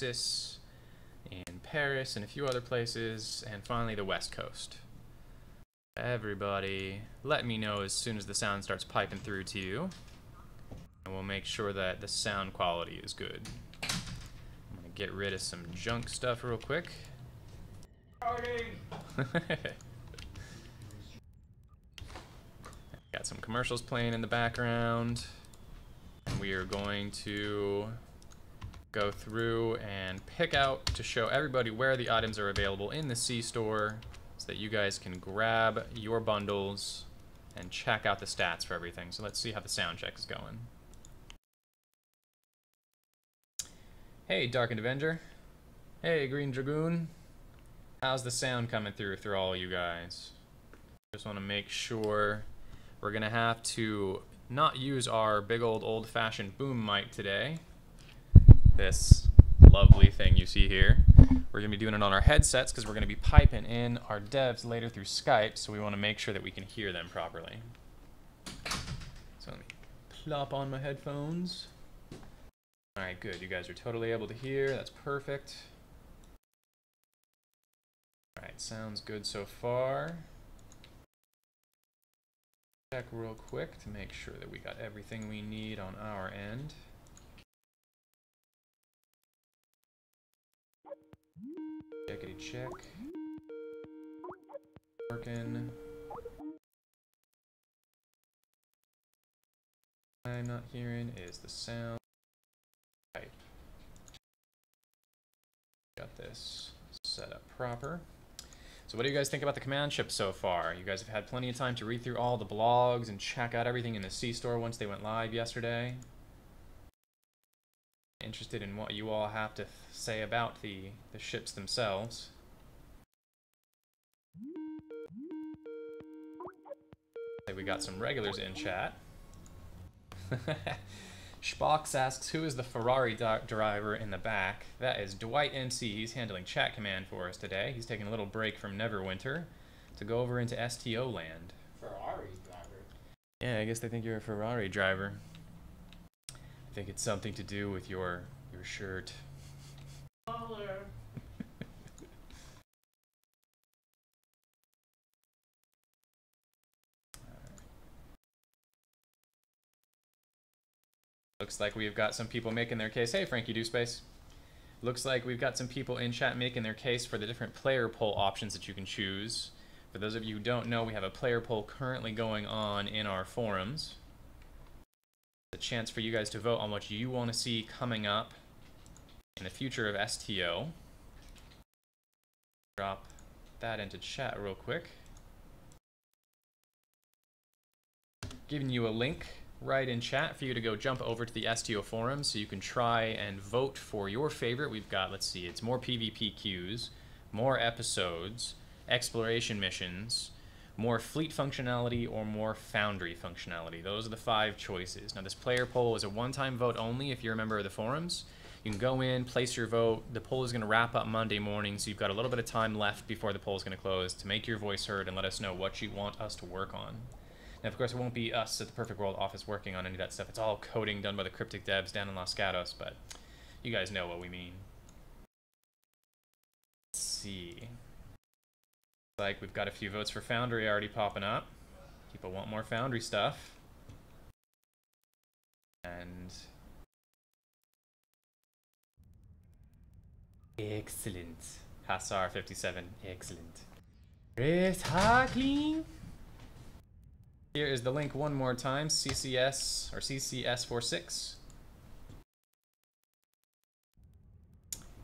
Texas, in Paris, and a few other places, and finally the West Coast. Everybody, let me know as soon as the sound starts piping through to you, and we'll make sure that the sound quality is good. I'm gonna get rid of some junk stuff real quick. Got some commercials playing in the background, and we are going to go through and pick out to show everybody where the items are available in the C-store so that you guys can grab your bundles and check out the stats for everything. So let's see how the sound check is going. Hey, Darkened Avenger. Hey, Green Dragoon. How's the sound coming through all you guys? Just want to make sure. We're gonna have to not use our big old-fashioned boom mic today. This lovely thing you see here. We're gonna be doing it on our headsets because we're gonna be piping in our devs later through Skype, so we want to make sure that we can hear them properly. So let me plop on my headphones. All right, good. You guys are totally able to hear. That's perfect. All right, sounds good so far. Check real quick to make sure that we got everything we need on our end. Checkity check. Working. What I'm not hearing is the sound type. Got this set up proper. So what do you guys think about the command ship so far? You guys have had plenty of time to read through all the blogs and check out everything in the C-store once they went live yesterday. Interested in what you all have to say about the ships themselves. We got some regulars in chat. Spox asks, who is the Ferrari driver in the back? That is Dwight MC. He's handling chat command for us today. He's taking a little break from Neverwinter to go over into STO land. Ferrari driver? Yeah, I guess they think you're a Ferrari driver. I think it's something to do with your shirt. Color. Looks like we've got some people making their case. Hey, Frankie DoSpace. Looks like we've got some people in chat making their case for the different player poll options that you can choose. For those of you who don't know, we have a player poll currently going on in our forums. A chance for you guys to vote on what you want to see coming up in the future of STO. Drop that into chat real quick. Giving you a link right in chat for you to go jump over to the STO forum so you can try and vote for your favorite. We've got, let's see, it's more PvP queues, more episodes, exploration missions, more fleet functionality, or more foundry functionality. Those are the 5 choices. Now this player poll is a one-time vote only if you're a member of the forums. You can go in, place your vote. The poll is going to wrap up Monday morning, so you've got a little bit of time left before the poll is going to close to make your voice heard and let us know what you want us to work on. Now, of course, it won't be us at the Perfect World office working on any of that stuff. It's all coding done by the Cryptic devs down in Los Gatos, but you guys know what we mean. Let's see. Looks like we've got a few votes for Foundry already popping up. People want more Foundry stuff. And excellent. Hassar 57, excellent. Recycling. Here is the link one more time, CCS or CCS46.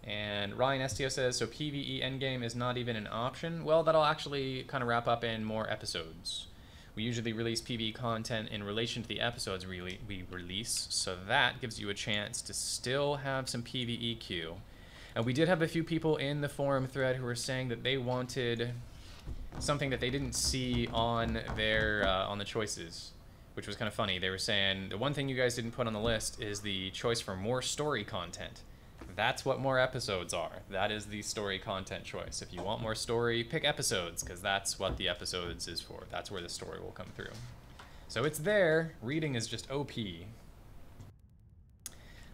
And Ryan STO says, so PvE endgame is not even an option? Well, that'll actually kind of wrap up in more episodes. We usually release PvE content in relation to the episodes we release, so that gives you a chance to still have some PvE queue. And we did have a few people in the forum thread who were saying that they wanted something that they didn't see on their on the choices, which was kind of funny. They were saying the one thing you guys didn't put on the list is the choice for more story content. That's what more episodes are. That is the story content choice. If you want more story, pick episodes, because that's what the episodes is for. That's where the story will come through. So it's there. Reading is just OP.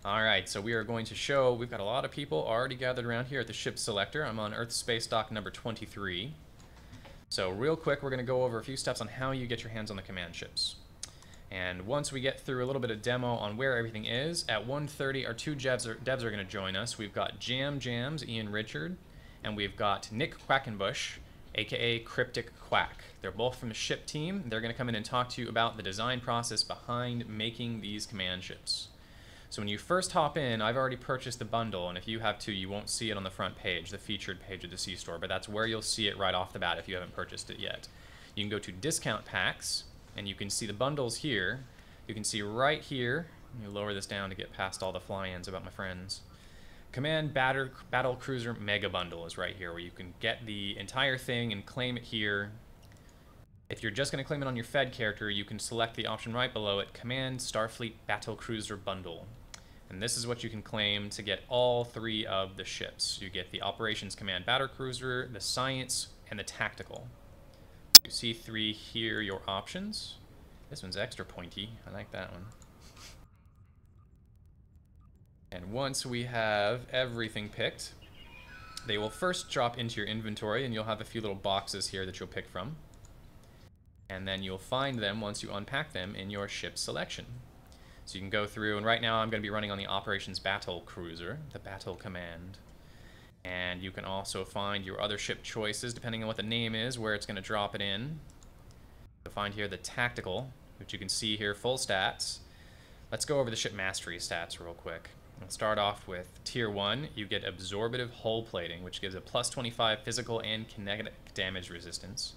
Alright, so we are going to show, we've got a lot of people already gathered around here at the ship selector. I'm on Earth Space Dock number 23. So real quick, we're going to go over a few steps on how you get your hands on the command ships. And once we get through a little bit of demo on where everything is, at 1:30 our two devs are going to join us. We've got Jams, Ian Richard, and we've got Nick Quackenbush, aka Cryptic Quack. They're both from the ship team. They're going to come in and talk to you about the design process behind making these command ships. So when you first hop in, I've already purchased the bundle, and if you have to, you won't see it on the front page, the featured page of the C-Store, but that's where you'll see it right off the bat if you haven't purchased it yet. You can go to Discount Packs, and you can see the bundles here. You can see right here, let me lower this down to get past all the fly-ins about my friends. Command Battle Cruiser Mega Bundle is right here, where you can get the entire thing and claim it here. If you're just going to claim it on your Fed character, you can select the option right below it, Command Starfleet Battle Cruiser Bundle. And this is what you can claim to get all three of the ships. You get the Operations Command Battle Cruiser, the Science, and the Tactical. You see three here, your options. This one's extra pointy. I like that one. And once we have everything picked, they will first drop into your inventory, and you'll have a few little boxes here that you'll pick from. And then you'll find them once you unpack them in your ship selection. So you can go through, and right now I'm going to be running on the Operations Battle Cruiser, the Battle Command. And you can also find your other ship choices, depending on what the name is, where it's going to drop it in. You'll find here the Tactical, which you can see here, full stats. Let's go over the ship mastery stats real quick. We'll start off with Tier 1. You get Absorbative Hull Plating, which gives a plus 25 physical and kinetic damage resistance.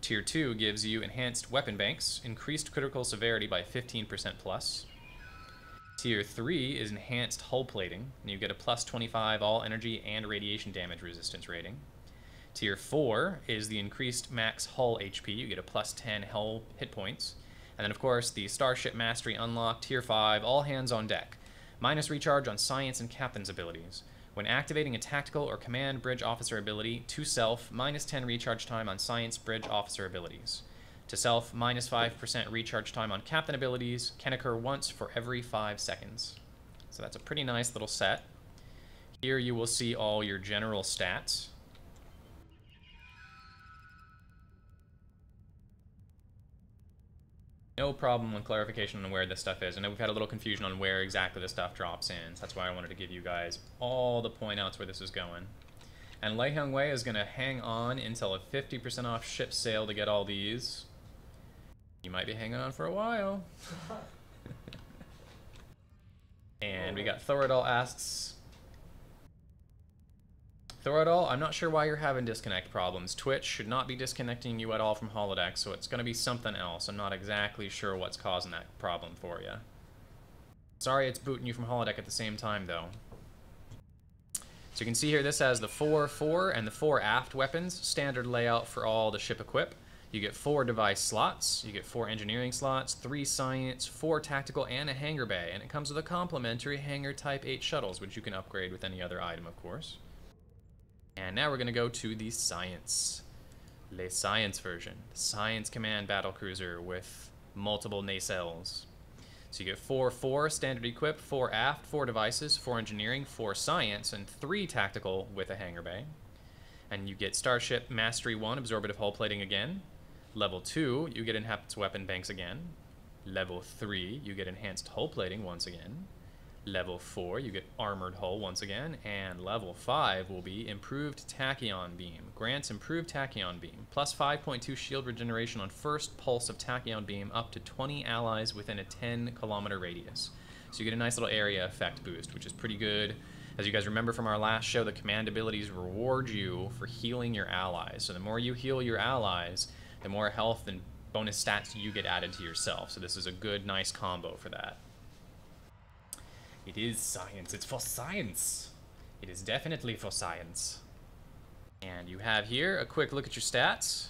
Tier 2 gives you Enhanced Weapon Banks, increased critical severity by 15% plus. Tier 3 is Enhanced Hull Plating, and you get a plus 25 all energy and radiation damage resistance rating. Tier 4 is the Increased Max Hull HP, you get a plus 10 hull hit points. And then of course the Starship Mastery Unlock, Tier 5, all hands on deck. Minus recharge on Science and Captain's abilities. When activating a Tactical or Command Bridge Officer ability, to self, minus 10 recharge time on Science Bridge Officer abilities. To self, minus 5% recharge time on Captain abilities can occur once for every 5 seconds. So that's a pretty nice little set. Here you will see all your general stats. No problem with clarification on where this stuff is. I know we've had a little confusion on where exactly the stuff drops in, so that's why I wanted to give you guys all the point outs where this is going. And Lei Hung Wei is going to hang on until a 50% off ship sale to get all these. You might be hanging on for a while. And we got Thoradol asks, Thoradol, I'm not sure why you're having disconnect problems. Twitch should not be disconnecting you at all from holodeck, so it's going to be something else. I'm not exactly sure what's causing that problem for you. Sorry it's booting you from holodeck at the same time, though. So you can see here this has the 4 and the 4 aft weapons, standard layout for all the ship equip. You get 4 device slots, you get 4 engineering slots, 3 science, 4 tactical, and a hangar bay. And it comes with a complimentary hangar type 8 shuttles, which you can upgrade with any other item, of course. And now we're going to go to the Science. Le Science version. The Science Command Battle Cruiser with multiple nacelles. So you get 4 standard equip, 4 aft, 4 devices, 4 engineering, 4 science, and 3 tactical with a hangar bay. And you get Starship Mastery 1, Absorbative Hull Plating again. Level 2, you get Enhanced Weapon Banks again. Level 3, you get Enhanced Hull Plating once again. Level 4, you get Armored Hull once again. And Level 5 will be Improved Tachyon Beam. Grants Improved Tachyon Beam. Plus 5.2 shield regeneration on first pulse of Tachyon Beam up to 20 allies within a 10-kilometer radius. So you get a nice little area effect boost, which is pretty good. As you guys remember from our last show, the command abilities reward you for healing your allies. So the more you heal your allies, the more health and bonus stats you get added to yourself. So this is a good, nice combo for that. It is science. It's for science. It is definitely for science. And you have here a quick look at your stats.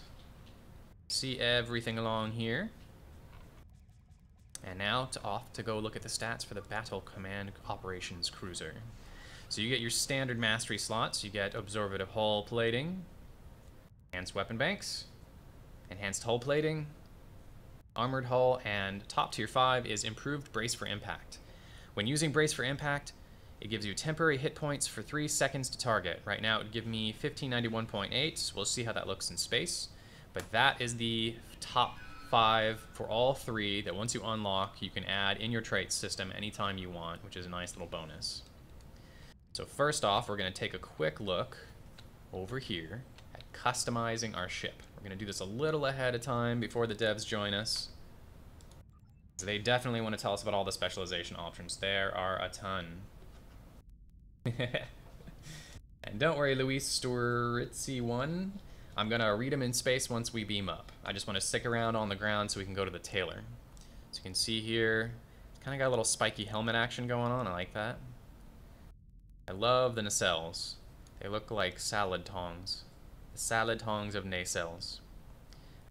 See everything along here. And now off to go look at the stats for the Battle Command Operations Cruiser. So you get your standard mastery slots. You get Absorbative Hull Plating, Enhanced Weapon Banks, Enhanced Hull Plating, Armored Hull, and top tier 5 is Improved Brace for Impact. When using Brace for Impact, it gives you temporary hit points for 3 seconds to target. Right now it would give me 1591.8. We'll see how that looks in space. But that is the top 5 for all 3 that once you unlock, you can add in your trait system anytime you want, which is a nice little bonus. So first off, we're going to take a quick look over here at customizing our ship. We're going to do this a little ahead of time before the devs join us. They definitely want to tell us about all the specialization options. There are a ton. And don't worry, Luis Storitzi1. I'm going to read them in space once we beam up. I just want to stick around on the ground so we can go to the tailor. So you can see here, it's kind of got a little spiky helmet action going on. I like that. I love the nacelles. They look like salad tongs. The salad tongs of nacelles.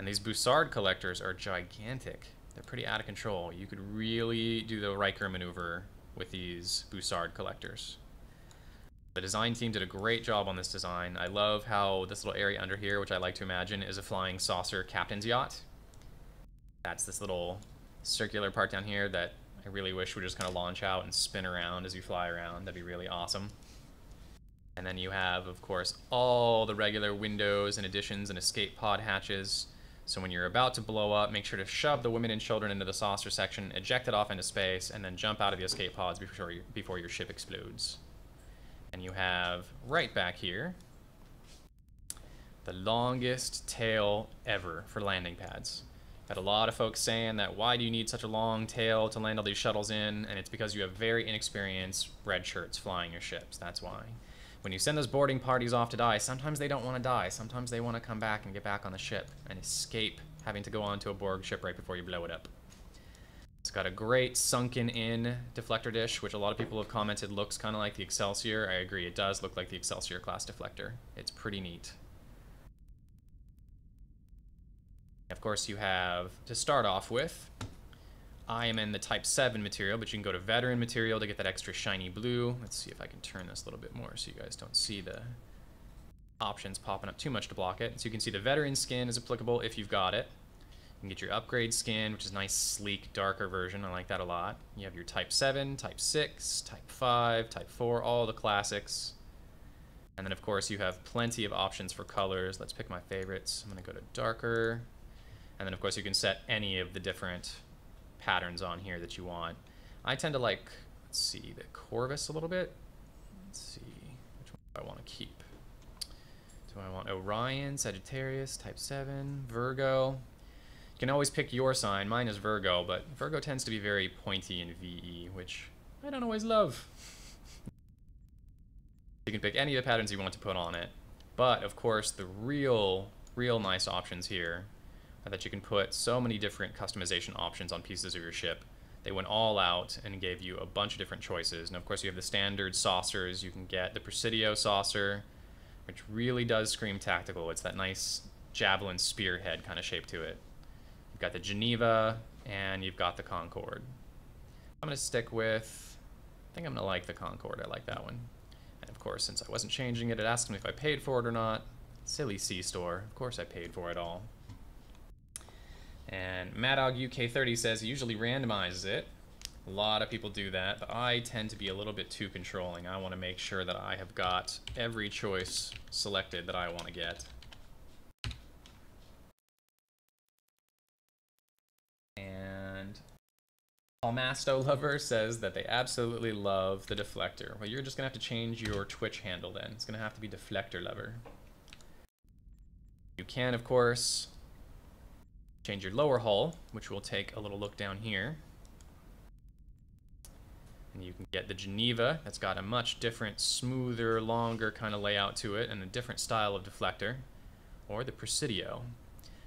And these Bussard collectors are gigantic. They're pretty out of control. You could really do the Riker maneuver with these Bussard collectors. The design team did a great job on this design. I love how this little area under here, which I like to imagine is a flying saucer captain's yacht. That's this little circular part down here that I really wish would just kind of launch out and spin around as you fly around. That'd be really awesome. And then you have, of course, all the regular windows and additions and escape pod hatches. So when you're about to blow up, make sure to shove the women and children into the saucer section, eject it off into space, and then jump out of the escape pods before your ship explodes. And you have right back here the longest tail ever for landing pads. Had a lot of folks saying that why do you need such a long tail to land all these shuttles in, and it's because you have very inexperienced red shirts flying your ships. That's why. When you send those boarding parties off to die, sometimes they don't want to die. Sometimes they want to come back and get back on the ship and escape having to go onto a Borg ship right before you blow it up. It's got a great sunken-in deflector dish, which a lot of people have commented looks kind of like the Excelsior. I agree, it does look like the Excelsior class deflector. It's pretty neat. Of course, you have, to start off with, I am in the Type 7 material, but you can go to Veteran material to get that extra shiny blue. Let's see if I can turn this a little bit more so you guys don't see the options popping up too much to block it. So you can see the Veteran skin is applicable if you've got it. You can get your upgrade skin, which is a nice, sleek, darker version. I like that a lot. You have your Type 7, Type 6, Type 5, Type 4, all the classics. And then, of course, you have plenty of options for colors. Let's pick my favorites. I'm going to go to darker. And then, of course, you can set any of the different patterns on here that you want. I tend to like, let's see, the Corvus a little bit. Let's see, which one do I want to keep? Do I want Orion, Sagittarius, Type 7, Virgo? You can always pick your sign. Mine is Virgo, but Virgo tends to be very pointy in VE, which I don't always love. You can pick any of the patterns you want to put on it. But, of course, the real nice options here are that you can put so many different customization options on pieces of your ship. They went all out and gave you a bunch of different choices. And, of course, you have the standard saucers. You can get the Presidio saucer, which really does scream tactical. It's that nice javelin spearhead kind of shape to it. You've got the Geneva, and you've got the Concorde. I'm going to stick with, I think I'm going to like the Concorde. I like that one. And of course, since I wasn't changing it, it asked me if I paid for it or not. Silly C-Store. Of course I paid for it all. And Maddog UK30 says he usually randomizes it. A lot of people do that, but I tend to be a little bit too controlling. I want to make sure that I have got every choice selected that I want to get. And Almasto Lover says that they absolutely love the deflector. Well, you're just going to have to change your Twitch handle then. It's going to have to be Deflector Lover. You can, of course, change your lower hull, which we'll take a little look down here. And you can get the Geneva. That's got a much different, smoother, longer kind of layout to it and a different style of deflector. Or the Presidio.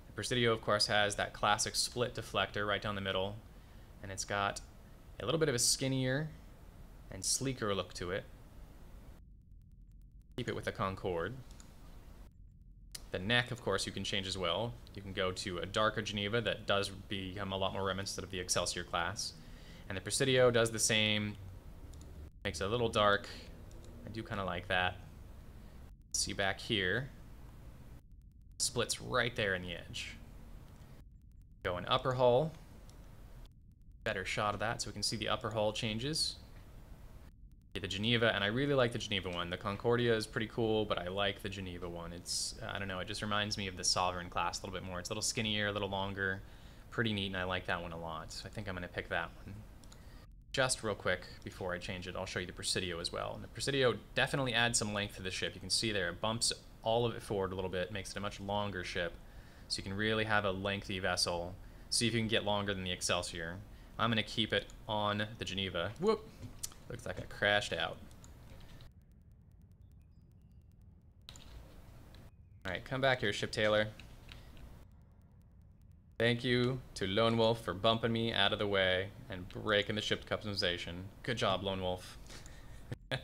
The Presidio, of course, has that classic split deflector right down the middle. And it's got a little bit of a skinnier and sleeker look to it. Keep it with a Concorde. The neck, of course, you can change as well. You can go to a darker Geneva that does become a lot more reminiscent of the Excelsior class. And the Presidio does the same. Makes it a little dark. I do kind of like that. See back here. Splits right there in the edge. Go in upper hull. Better shot of that so we can see the upper hull changes. The Geneva, and I really like the Geneva one. The Concordia is pretty cool, but I like the Geneva one. It's, I don't know, it just reminds me of the Sovereign class a little bit more. It's a little skinnier, a little longer, pretty neat, and I like that one a lot. So I think I'm going to pick that one. Just real quick, before I change it, I'll show you the Presidio as well. And the Presidio definitely adds some length to the ship. You can see there, it bumps all of it forward a little bit, makes it a much longer ship. So you can really have a lengthy vessel. See if you can get longer than the Excelsior. I'm going to keep it on the Geneva. Whoop! Looks like I crashed out. Alright, come back here, Ship Taylor. Thank you to Lone Wolf for bumping me out of the way and breaking the ship customization. Good job, Lone Wolf. Alright,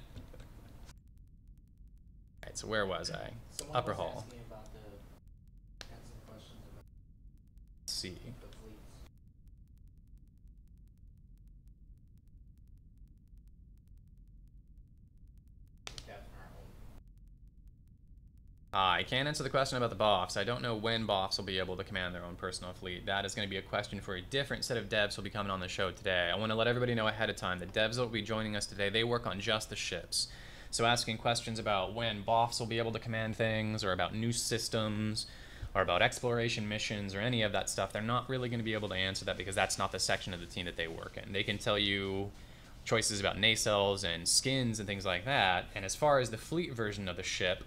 so where was I? Someone Upper was Hall. asking about had some questions about Let's see. the fleets. I can't answer the question about the Boffs. I don't know when Boffs will be able to command their own personal fleet. That is going to be a question for a different set of devs who will be coming on the show today. I want to let everybody know ahead of time. The devs that will be joining us today, they work on just the ships. So asking questions about when Boffs will be able to command things, or about new systems, or about exploration missions, or any of that stuff, they're not really going to be able to answer that because that's not the section of the team that they work in. They can tell you choices about nacelles and skins and things like that. And as far as the fleet version of the ship,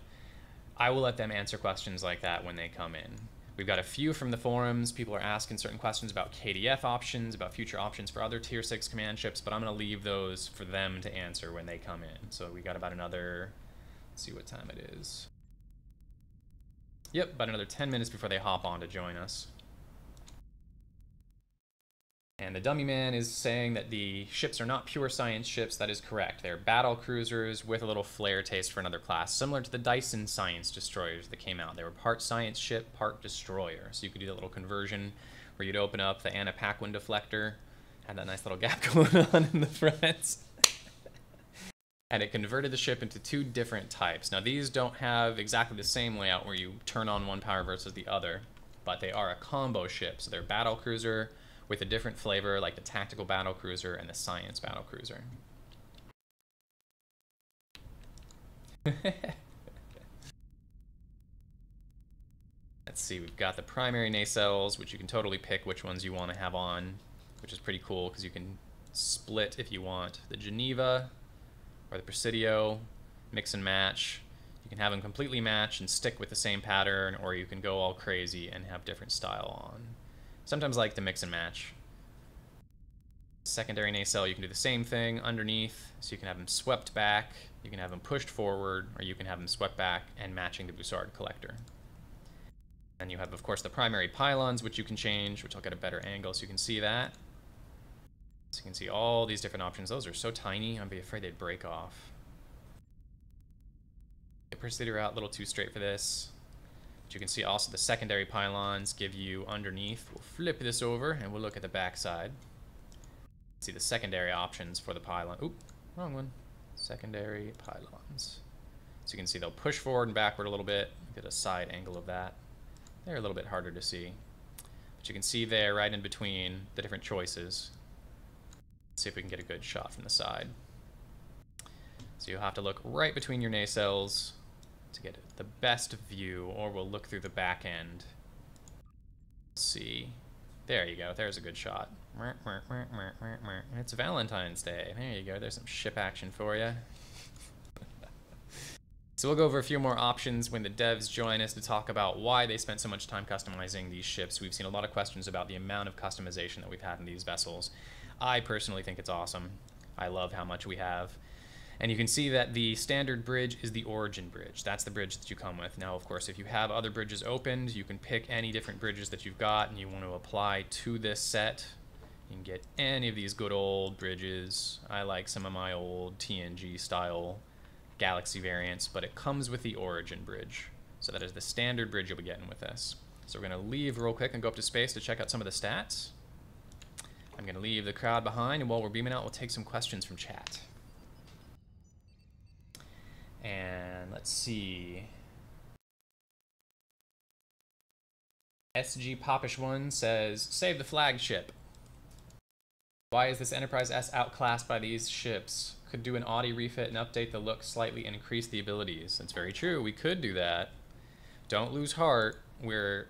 I will let them answer questions like that when they come in. We've got a few from the forums. People are asking certain questions about KDF options, about future options for other Tier 6 command ships, but I'm going to leave those for them to answer when they come in. So we got about another, let's see what time it is. Yep, about another 10 minutes before they hop on to join us. And the dummy man is saying that the ships are not pure science ships. That is correct. They're battle cruisers with a little flair taste for another class, similar to the Dyson science destroyers that came out. They were part science ship, part destroyer. So you could do that little conversion where you'd open up the Anna Paquin deflector, had that nice little gap going on in the front. And it converted the ship into two different types. Now these don't have exactly the same layout where you turn on one power versus the other, but they are a combo ship. So they're battle cruiser with a different flavor, like the tactical battle cruiser and the science battle cruiser. Let's see, we've got the primary nacelles, which you can totally pick which ones you want to have on, which is pretty cool because you can split if you want the Geneva or the Presidio, mix and match. You can have them completely match and stick with the same pattern, or you can go all crazy and have different style on. Sometimes I like to mix and match. Secondary nacelle, you can do the same thing underneath, so you can have them swept back, you can have them pushed forward, or you can have them swept back and matching the Bussard collector. Then you have, of course, the primary pylons, which you can change, which I'll get a better angle so you can see that. So you can see all these different options. Those are so tiny, I'd be afraid they'd break off. The Presidio out a little too straight for this. But you can see also the secondary pylons give you underneath. We'll flip this over and we'll look at the back side. See the secondary options for the pylon. Oop, wrong one. Secondary pylons. So you can see they'll push forward and backward a little bit. Get a side angle of that. They're a little bit harder to see. But you can see there right in between the different choices. Let's see if we can get a good shot from the side. So you'll have to look right between your nacelles to get the best view, or we'll look through the back end. Let's see. There you go. There's a good shot. It's Valentine's Day. There you go. There's some ship action for you. So we'll go over a few more options when the devs join us to talk about why they spent so much time customizing these ships. We've seen a lot of questions about the amount of customization that we've had in these vessels. I personally think it's awesome. I love how much we have. And you can see that the standard bridge is the origin bridge. That's the bridge that you come with. Now, of course, if you have other bridges opened, you can pick any different bridges that you've got and you want to apply to this set. You can get any of these good old bridges. I like some of my old TNG style Galaxy variants, but it comes with the origin bridge. So that is the standard bridge you'll be getting with this. So we're going to leave real quick and go up to space to check out some of the stats. I'm going to leave the crowd behind, and while we're beaming out, we'll take some questions from chat. And let's see. SG Popish1 says, save the flagship. Why is this Enterprise S outclassed by these ships? Could do an Audi refit and update the look slightly and increase the abilities. That's very true. We could do that. Don't lose heart. I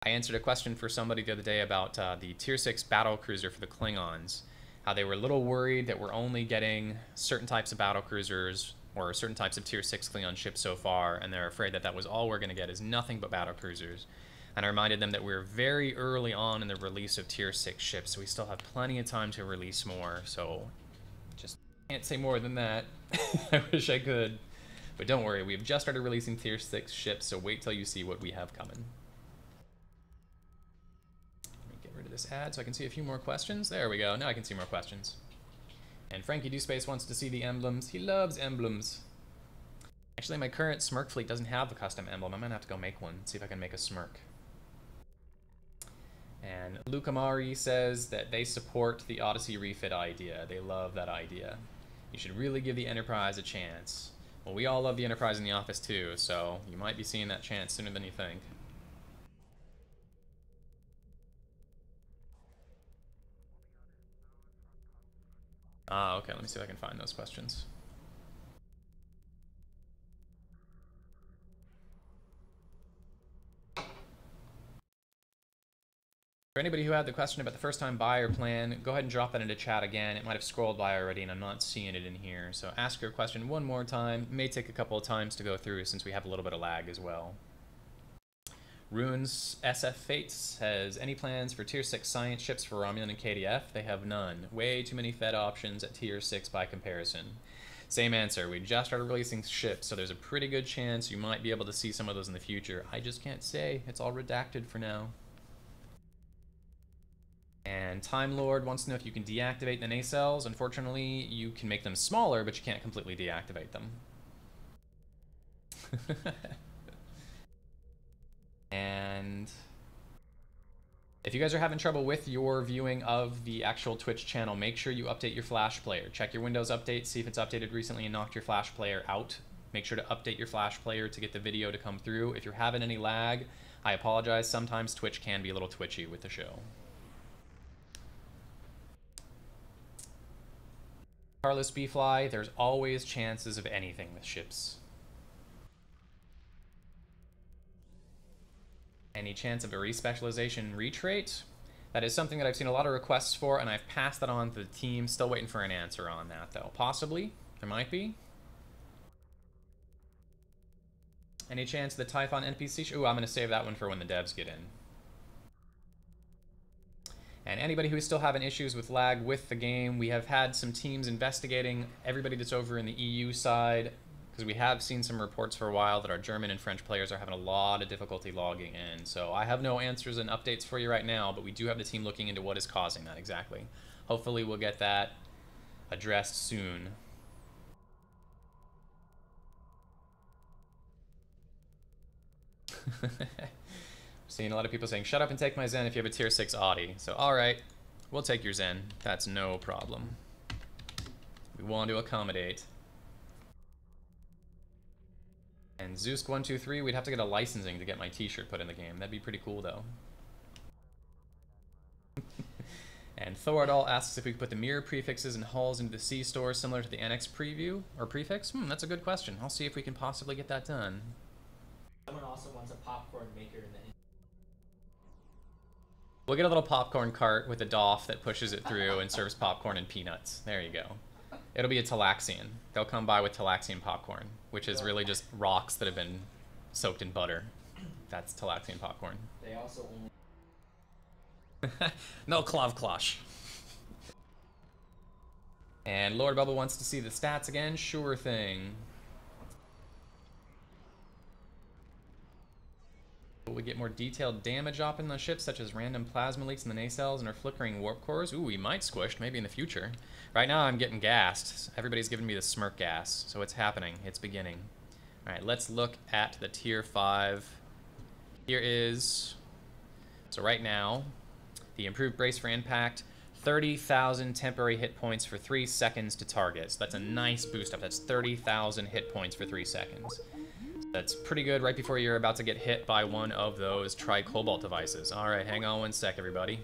answered a question for somebody the other day about the Tier 6 battle cruiser for the Klingons. How they were a little worried that we're only getting certain types of battle cruisers or certain types of Tier 6 Klingon ships so far, and they're afraid that that was all we're going to get is nothing but battle cruisers. And I reminded them that we're very early on in the release of Tier 6 ships, so we still have plenty of time to release more, so just can't say more than that. I wish I could. But don't worry, we've just started releasing Tier 6 ships, so wait till you see what we have coming. Let me get rid of this ad so I can see a few more questions. There we go, now I can see more questions. And Frankie DoSpace wants to see the emblems. He loves emblems. Actually, my current Smirk fleet doesn't have a custom emblem. I'm gonna have to go make one, see if I can make a Smirk. And Luke Amari says that they support the Odyssey refit idea. They love that idea. You should really give the Enterprise a chance. Well, we all love the Enterprise in the office too, so you might be seeing that chance sooner than you think. Ah, okay, let me see if I can find those questions. For anybody who had the question about the first-time buyer plan, go ahead and drop that into chat again. It might have scrolled by already, and I'm not seeing it in here. So ask your question one more time. It may take a couple of times to go through since we have a little bit of lag as well. Runes SF Fates has any plans for Tier 6 science ships for Romulan and KDF? They have none. Way too many Fed options at Tier 6 by comparison. Same answer. We just started releasing ships, so there's a pretty good chance you might be able to see some of those in the future. I just can't say. It's all redacted for now. And Time Lord wants to know if you can deactivate the nacelles. Unfortunately, you can make them smaller, but you can't completely deactivate them. And if you guys are having trouble with your viewing of the actual Twitch channel, make sure you update your Flash player. Check your Windows update, see if it's updated recently and knocked your Flash player out. Make sure to update your Flash player to get the video to come through. If you're having any lag, I apologize. Sometimes Twitch can be a little twitchy with the show. Carlos B-Fly, there's always chances of anything with ships. Any chance of a respecialization retrait? That is something that I've seen a lot of requests for, and I've passed that on to the team. Still waiting for an answer on that, though. Possibly. There might be. Any chance of the Typhon NPC? Ooh, I'm going to save that one for when the devs get in. And anybody who's still having issues with lag with the game, we have had some teams investigating everybody that's over in the EU side, because we have seen some reports for a while that our German and French players are having a lot of difficulty logging in. So I have no answers and updates for you right now, but we do have the team looking into what is causing that exactly. Hopefully we'll get that addressed soon. Seeing a lot of people saying, shut up and take my Zen if you have a Tier 6 Audi. So, alright, we'll take your Zen. That's no problem. We want to accommodate. And Zeus123, we'd have to get a licensing to get my t-shirt put in the game. That'd be pretty cool, though. And Thoradol asks if we could put the mirror prefixes and hulls into the C store similar to the Annex preview or prefix. That's a good question. I'll see if we can possibly get that done. Someone also wants a popcorn maker in the. We'll get a little popcorn cart with a doff that pushes it through and serves popcorn and peanuts. There you go. It'll be a Talaxian. They'll come by with Talaxian popcorn, which is really just rocks that have been soaked in butter. That's Talaxian popcorn. They also only. No Klavklash. And Lord Bubble wants to see the stats again. Sure thing. Will we get more detailed damage up in the ship, such as random plasma leaks in the nacelles and our flickering warp cores? Ooh, we might squished, maybe in the future. Right now I'm getting gassed. Everybody's giving me the smirk gas, so it's happening. It's beginning. Alright, let's look at the Tier 5. Here is... So right now, the improved brace for impact, 30,000 temporary hit points for 3 seconds to target. So that's a nice boost up. That's 30,000 hit points for 3 seconds. That's pretty good right before you're about to get hit by one of those tri-cobalt devices. Alright, hang on one sec, everybody.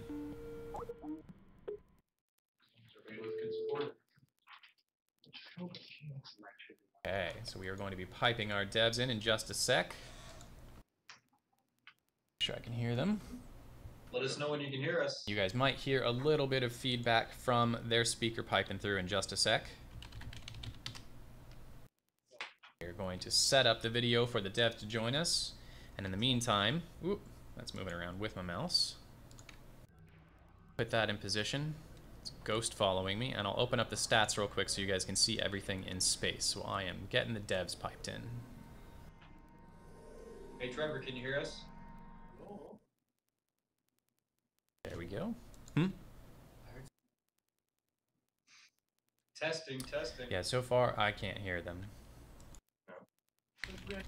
So we are going to be piping our devs in just a sec. Make sure I can hear them. Let us know when you can hear us. You guys might hear a little bit of feedback from their speaker piping through in just a sec. We're going to set up the video for the dev to join us. And in the meantime, whoop, that's moving around with my mouse. Put that in position. It's a ghost following me, and I'll open up the stats real quick so you guys can see everything in space. So I am getting the devs piped in. Hey Trevor, can you hear us? There we go. Testing. Yeah, so far I can't hear them. Yeah.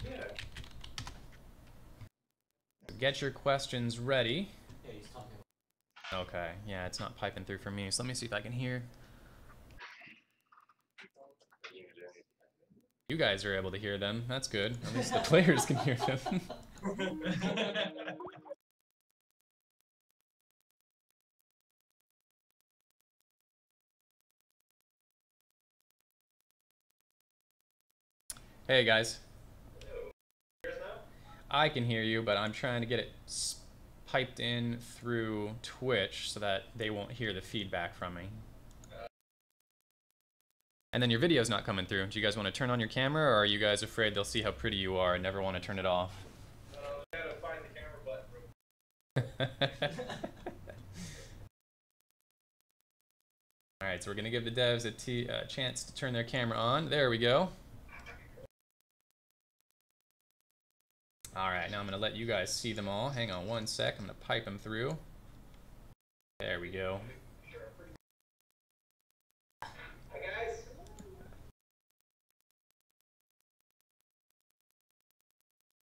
Get your questions ready. Yeah, he's talking. Okay, yeah, it's not piping through for me, so let me see if I can hear. You guys are able to hear them. That's good. At least the players can hear them. Hey guys. I can hear you, but I'm trying to get it piped in through Twitch so that they won't hear the feedback from me. And then your video's not coming through. Do you guys want to turn on your camera, or are you guys afraid they'll see how pretty you are and never want to turn it off? Gotta find the camera button. Alright, so we're going to give the devs a chance to turn their camera on. There we go. Alright, now I'm going to let you guys see them all. Hang on one sec. I'm going to pipe them through. There we go. Hi guys.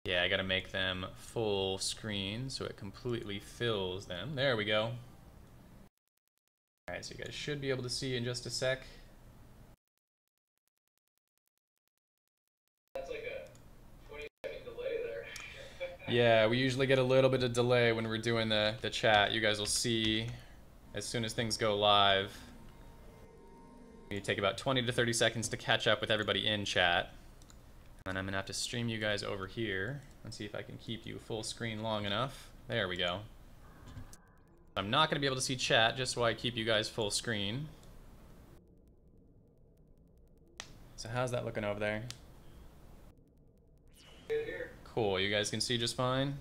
Yeah, I got to make them full screen so it completely fills them. There we go. Alright, so you guys should be able to see in just a sec. That's like a 20-second delay there. Yeah, we usually get a little bit of delay when we're doing the chat. You guys will see as soon as things go live. You take about 20 to 30 seconds to catch up with everybody in chat. And I'm going to have to stream you guys over here and see if I can keep you full screen long enough. There we go. I'm not going to be able to see chat, just so I keep you guys full screen. So how's that looking over there? Good here. Cool, you guys can see just fine?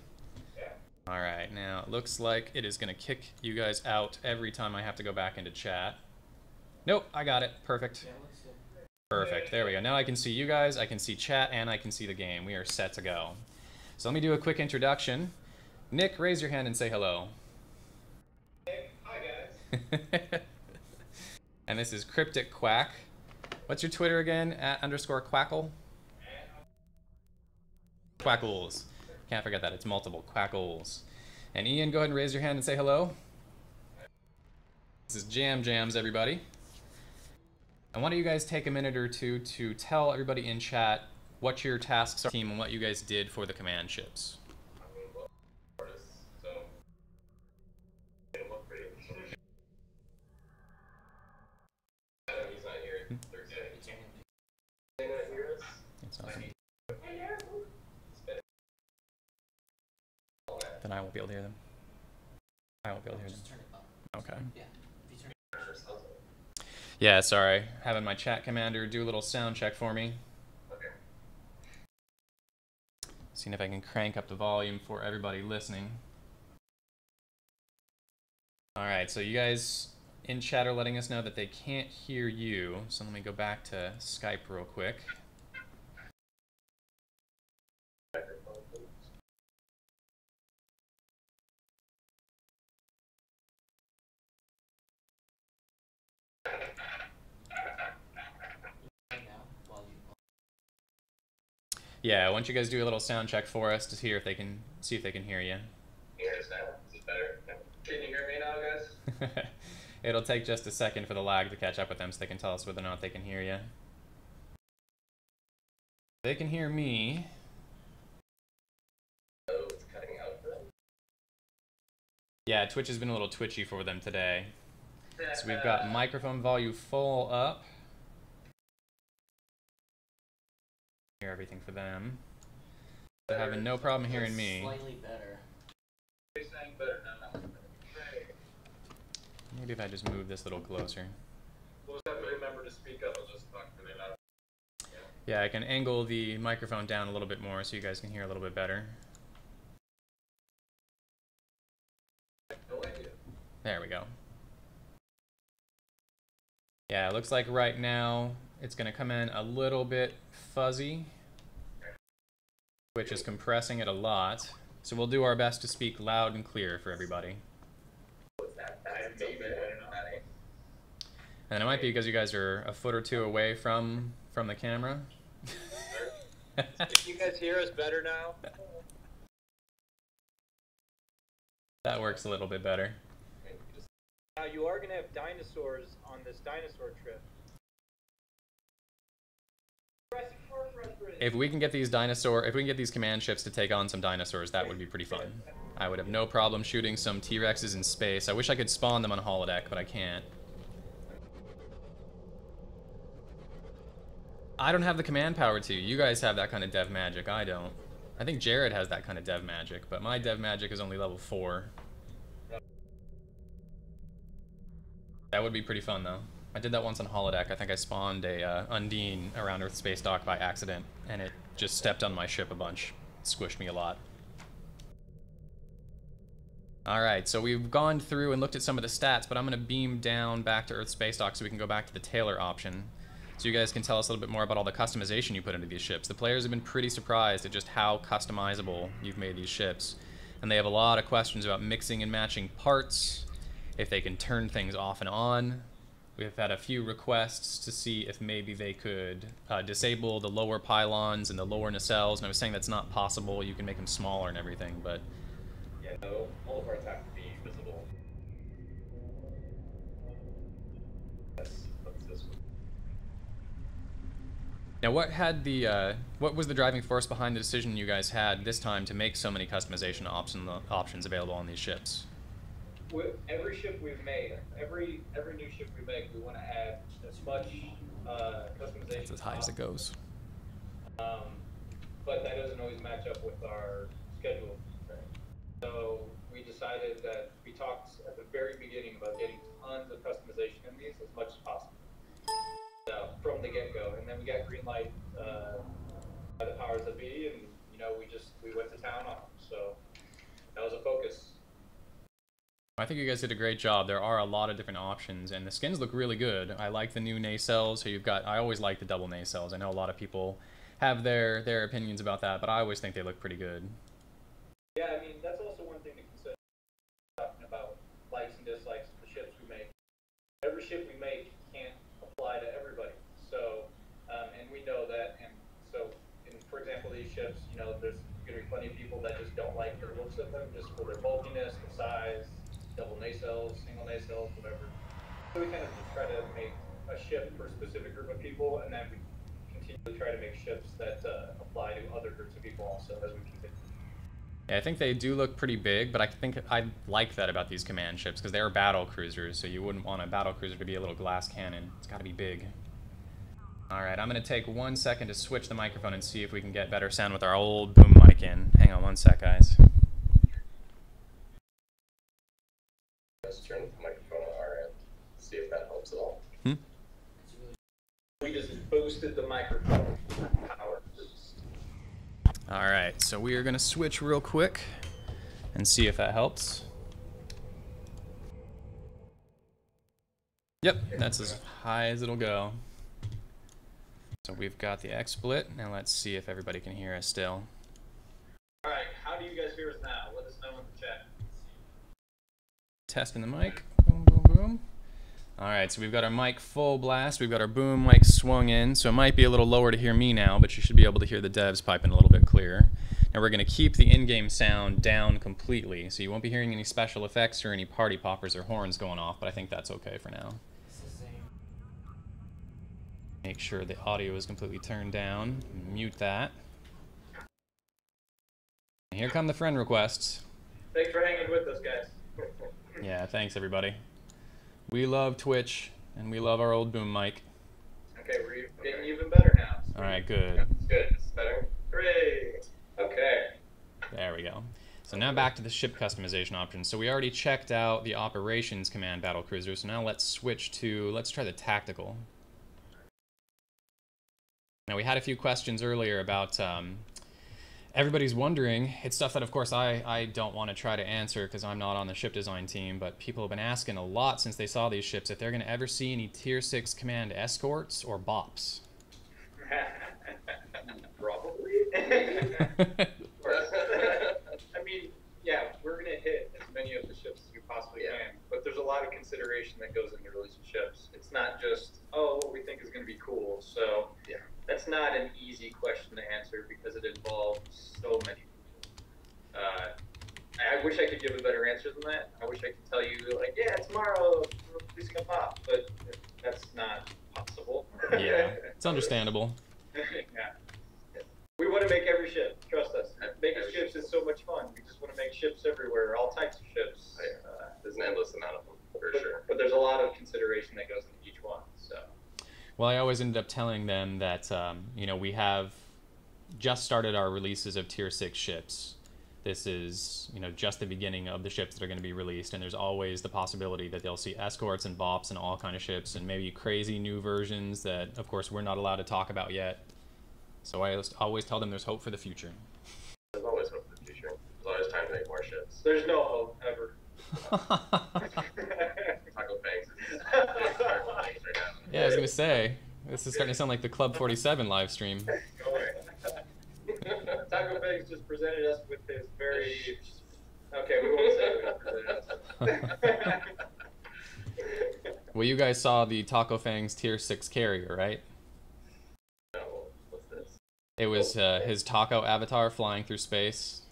Yeah. Alright, now it looks like it is going to kick you guys out every time I have to go back into chat. Nope, I got it. Perfect. Yeah, looks good. Perfect, there we go. Now I can see you guys, I can see chat, and I can see the game. We are set to go. So let me do a quick introduction. Nick, raise your hand and say hello. Hi guys. And this is Cryptic Quack. What's your Twitter again? @_Quackle? Quackles. Can't forget that, it's multiple. Quackles. And Ian, go ahead and raise your hand and say hello. This is Jam Jams, everybody. And why don't you guys take a minute or two to tell everybody in chat what your tasks are team and what you guys did for the command ships. It's awesome. Then I won't be able to hear them. I won't be able to hear them. Just turn it up. Okay. Yeah. If you turn it Yeah, sorry. Having my chat commander do a little sound check for me. Okay. Seeing if I can crank up the volume for everybody listening. Alright, so you guys in chat are letting us know that they can't hear you. So let me go back to Skype real quick. right now while you. Yeah, why don't you guys do a little sound check for us to hear if they can see if they can hear you. Hear us now. Is it better? Can you hear me now, guys? It'll take just a second for the lag to catch up with them so they can tell us whether or not they can hear you. They can hear me. Oh, it's cutting out for them. Yeah, Twitch has been a little twitchy for them today. So we've got microphone volume full up. hear everything for them. They're having no problem hearing me. Slightly better. You're saying better now. Maybe if I just move this a little closer. We'll just have to remember to speak up. I'll just talk really loud. Yeah, I can angle the microphone down a little bit more so you guys can hear a little bit better. No idea. There we go. Yeah, it looks like right now it's going to come in a little bit fuzzy, which is compressing it a lot. So we'll do our best to speak loud and clear for everybody. And it might be because you guys are a foot or two away from the camera. Can you guys hear us better now? That works a little bit better. Now you are going to have dinosaurs on this dinosaur trip. If we can get these command ships to take on some dinosaurs, that would be pretty fun. I would have no problem shooting some T-Rexes in space. I wish I could spawn them on holodeck, but I can't. I don't have the command power to. You guys have that kind of dev magic. I don't. I think Jared has that kind of dev magic, but my dev magic is only level 4. That would be pretty fun, though. I did that once on holodeck. I think I spawned a Undine around Earth Space Dock by accident, and it just stepped on my ship a bunch. It squished me a lot. Alright, so we've gone through and looked at some of the stats, but I'm going to beam down back to Earth Space Dock so we can go back to the Tailor option. So you guys can tell us a little bit more about all the customization you put into these ships. The players have been pretty surprised at just how customizable you've made these ships. And they have a lot of questions about mixing and matching parts, if they can turn things off and on. We've had a few requests to see if maybe they could disable the lower pylons and the lower nacelles, and I was saying that's not possible. You can make them smaller and everything, but... Yeah, no, all of ours have to be visible. That's this one. Now, what was the driving force behind the decision you guys had this time to make so many customization options available on these ships? With every ship we've made, every new ship we make, we want to add as much customization. That's as high as it goes. But that doesn't always match up with our schedule. Right? So we decided that we talked at the very beginning about getting tons of customization in these as much as possible. From the get-go, and then we got green light by the powers that be, and we went to town on them. So that was a focus. I think you guys did a great job. There are a lot of different options, and the skins look really good. I like the new nacelles. So I always like the double nacelles. I know a lot of people have their opinions about that, but I always think they look pretty good. Yeah, I mean that's also one thing to consider. Talking about likes and dislikes of the ships we make. Every ship we make can't apply to everybody. So, and we know that. And so, for example, these ships, there's going to be plenty of people that just don't like the looks of them, just for their bulkiness, the size. Double nacelles, single nacelles, whatever. So we kind of just try to make a ship for a specific group of people, and then we continue to try to make ships that apply to other groups of people also as we continue. Yeah, I think they do look pretty big, but I think I like that about these command ships, because they are battle cruisers, so you wouldn't want a battle cruiser to be a little glass cannon. It's got to be big. Alright, I'm going to take 1 second to switch the microphone and see if we can get better sound with our old boom mic in. Hang on 1 sec, guys. Let's turn the microphone on our end, see if that helps at all. We just boosted the microphone power boost. Alright, so we are going to switch real quick and see if that helps. Yep, that's as high as it'll go. So we've got the XSplit, and let's see if everybody can hear us still. Alright, how do you guys hear us now? Let us know in the chat. Testing the mic. Boom, boom, boom. Alright, so we've got our mic full blast. We've got our boom mic swung in, so it might be a little lower to hear me now, but you should be able to hear the devs piping a little bit clearer. Now we're going to keep the in-game sound down completely, so you won't be hearing any special effects or any party poppers or horns going off, but I think that's okay for now. Make sure the audio is completely turned down. Mute that. And here come the friend requests. Thanks for hanging with us, guys. Yeah, thanks everybody. We love Twitch, and we love our old boom mic. Okay, we're getting even better now. Alright, good. Good. This is better. Hooray! Okay. There we go. So now back to the ship customization options. So we already checked out the operations command battlecruiser. So now let's switch to, let's try the tactical. Now we had a few questions earlier about, everybody's wondering, it's stuff that of course I don't want to try to answer because I'm not on the ship design team, but people have been asking a lot since they saw these ships if they're going to ever see any tier 6 command escorts or bops. Probably. I mean, yeah, we're going to hit as many of the ships as we possibly can, but there's a lot of consideration that goes into releasing ships. It's not just, oh, what we think is going to be cool. So that's not an easy question to answer because it involves so many people. I wish I could give a better answer than that. I wish I could tell you, like, yeah, tomorrow we're releasing a pop, but that's not possible. Yeah, it's understandable. Yeah. We want to make every ship. Trust us. Making ships is so much fun. We just want to make ships everywhere, all types of ships. There's an endless amount of them, for sure. But there's a lot of consideration that goes into each one. So. Well, I always ended up telling them that, you know, we have just started our releases of tier 6 ships. This is, you know, just the beginning of the ships that are going to be released, and there's always the possibility that they'll see escorts and bops and all kind of ships, and maybe crazy new versions that, of course, we're not allowed to talk about yet. So I always tell them there's hope for the future. There's always hope for the future. There's always time to make more ships. There's no hope, ever. Taco Banks is Taco Banks right now. Yeah, I was going to say, this is starting to sound like the Club 47 live stream. Taco Banks just presented us with this very... Okay, we won't say what he presented us. Well, you guys saw the Taco Fang's tier 6 carrier, right? No, what's this? It was his taco avatar flying through space.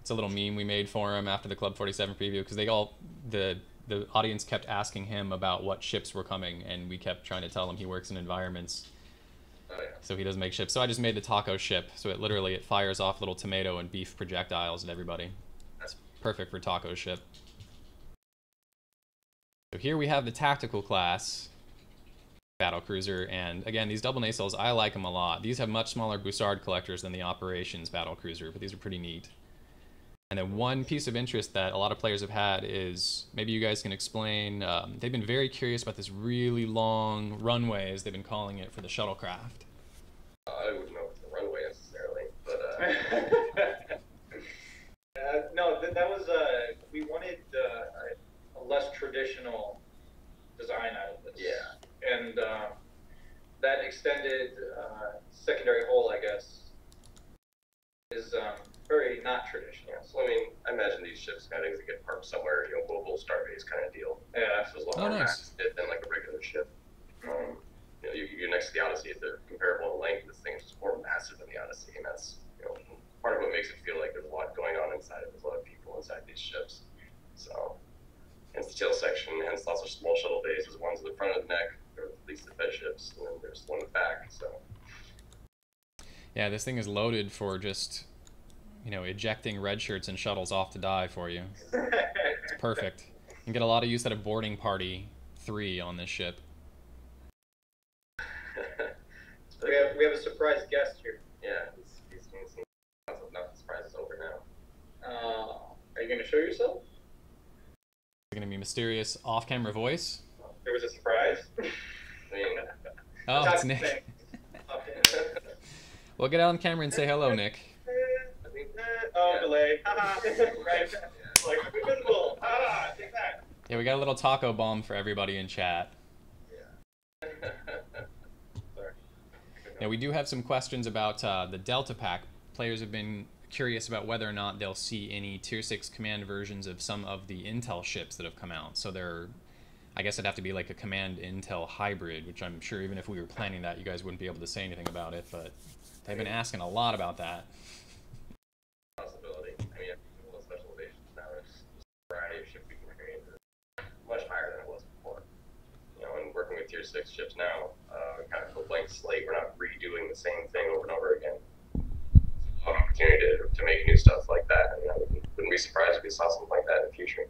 It's a little meme we made for him after the Club 47 preview because the audience kept asking him about what ships were coming, and we kept trying to tell him he works in environments. Oh, yeah. So he doesn't make ships. So I just made the taco ship. So it literally fires off little tomato and beef projectiles at everybody. It's perfect for taco ship. So here we have the tactical class battlecruiser, and again, these double nacelles, I like them a lot. These have much smaller Bussard collectors than the operations battlecruiser, but these are pretty neat. And then one piece of interest that a lot of players have had is, maybe you guys can explain, they've been very curious about this really long runway, as they've been calling it, for the shuttlecraft. I wouldn't know if it's a runway necessarily, but no, that was, we wanted a less traditional design out of this. Yeah. And that extended secondary hull, I guess, is very not traditional. yeah. So I mean, I imagine these ships kind of get parked somewhere, you know, mobile starbase kind of deal. Yeah. So there's a lot Oh, more nice. mass than like a regular ship. You know, you're next to the Odyssey, if they're comparable in length, this thing is just more massive than the Odyssey, and that's, you know, part of what makes it feel like there's a lot going on inside it. There's a lot of people inside these ships. So, hence the tail section, hence lots of small shuttle bays. There's ones at the front of the neck, or at least the fed ships, and then there's one in the back. So, Yeah, this thing is loaded for just, you know, ejecting red shirts and shuttles off to die for you. It's perfect. You can get a lot of use out of boarding party 3 on this ship. We have a surprise guest here. yeah, he's doing some. Not the surprise is over now. Are you going to show yourself? It's going to be mysterious off-camera voice. There was a surprise. I mean, Oh, it's Nick. Well, get out on camera and say hello, Nick. I think. Oh, Yeah. delay. Right. Like, invisible. Take that. Yeah, we got a little taco bomb for everybody in chat. Sorry. Now, we do have some questions about the Delta Pack. Players have been curious about whether or not they'll see any Tier 6 command versions of some of the Intel ships that have come out. So they're, I guess it'd have to be like a Command Intel hybrid, which I'm sure even if we were planning that, you guys wouldn't be able to say anything about it, but they've been asking a lot about that. Possibility. I mean, with specializations now, there's a variety of ship we can create much higher than it was before. You know, and working with Tier 6 ships now, kind of a blank slate. We're not redoing the same thing over and over again. So, an opportunity to make new stuff like that. I mean, I wouldn't be surprised if we saw something like that in the future.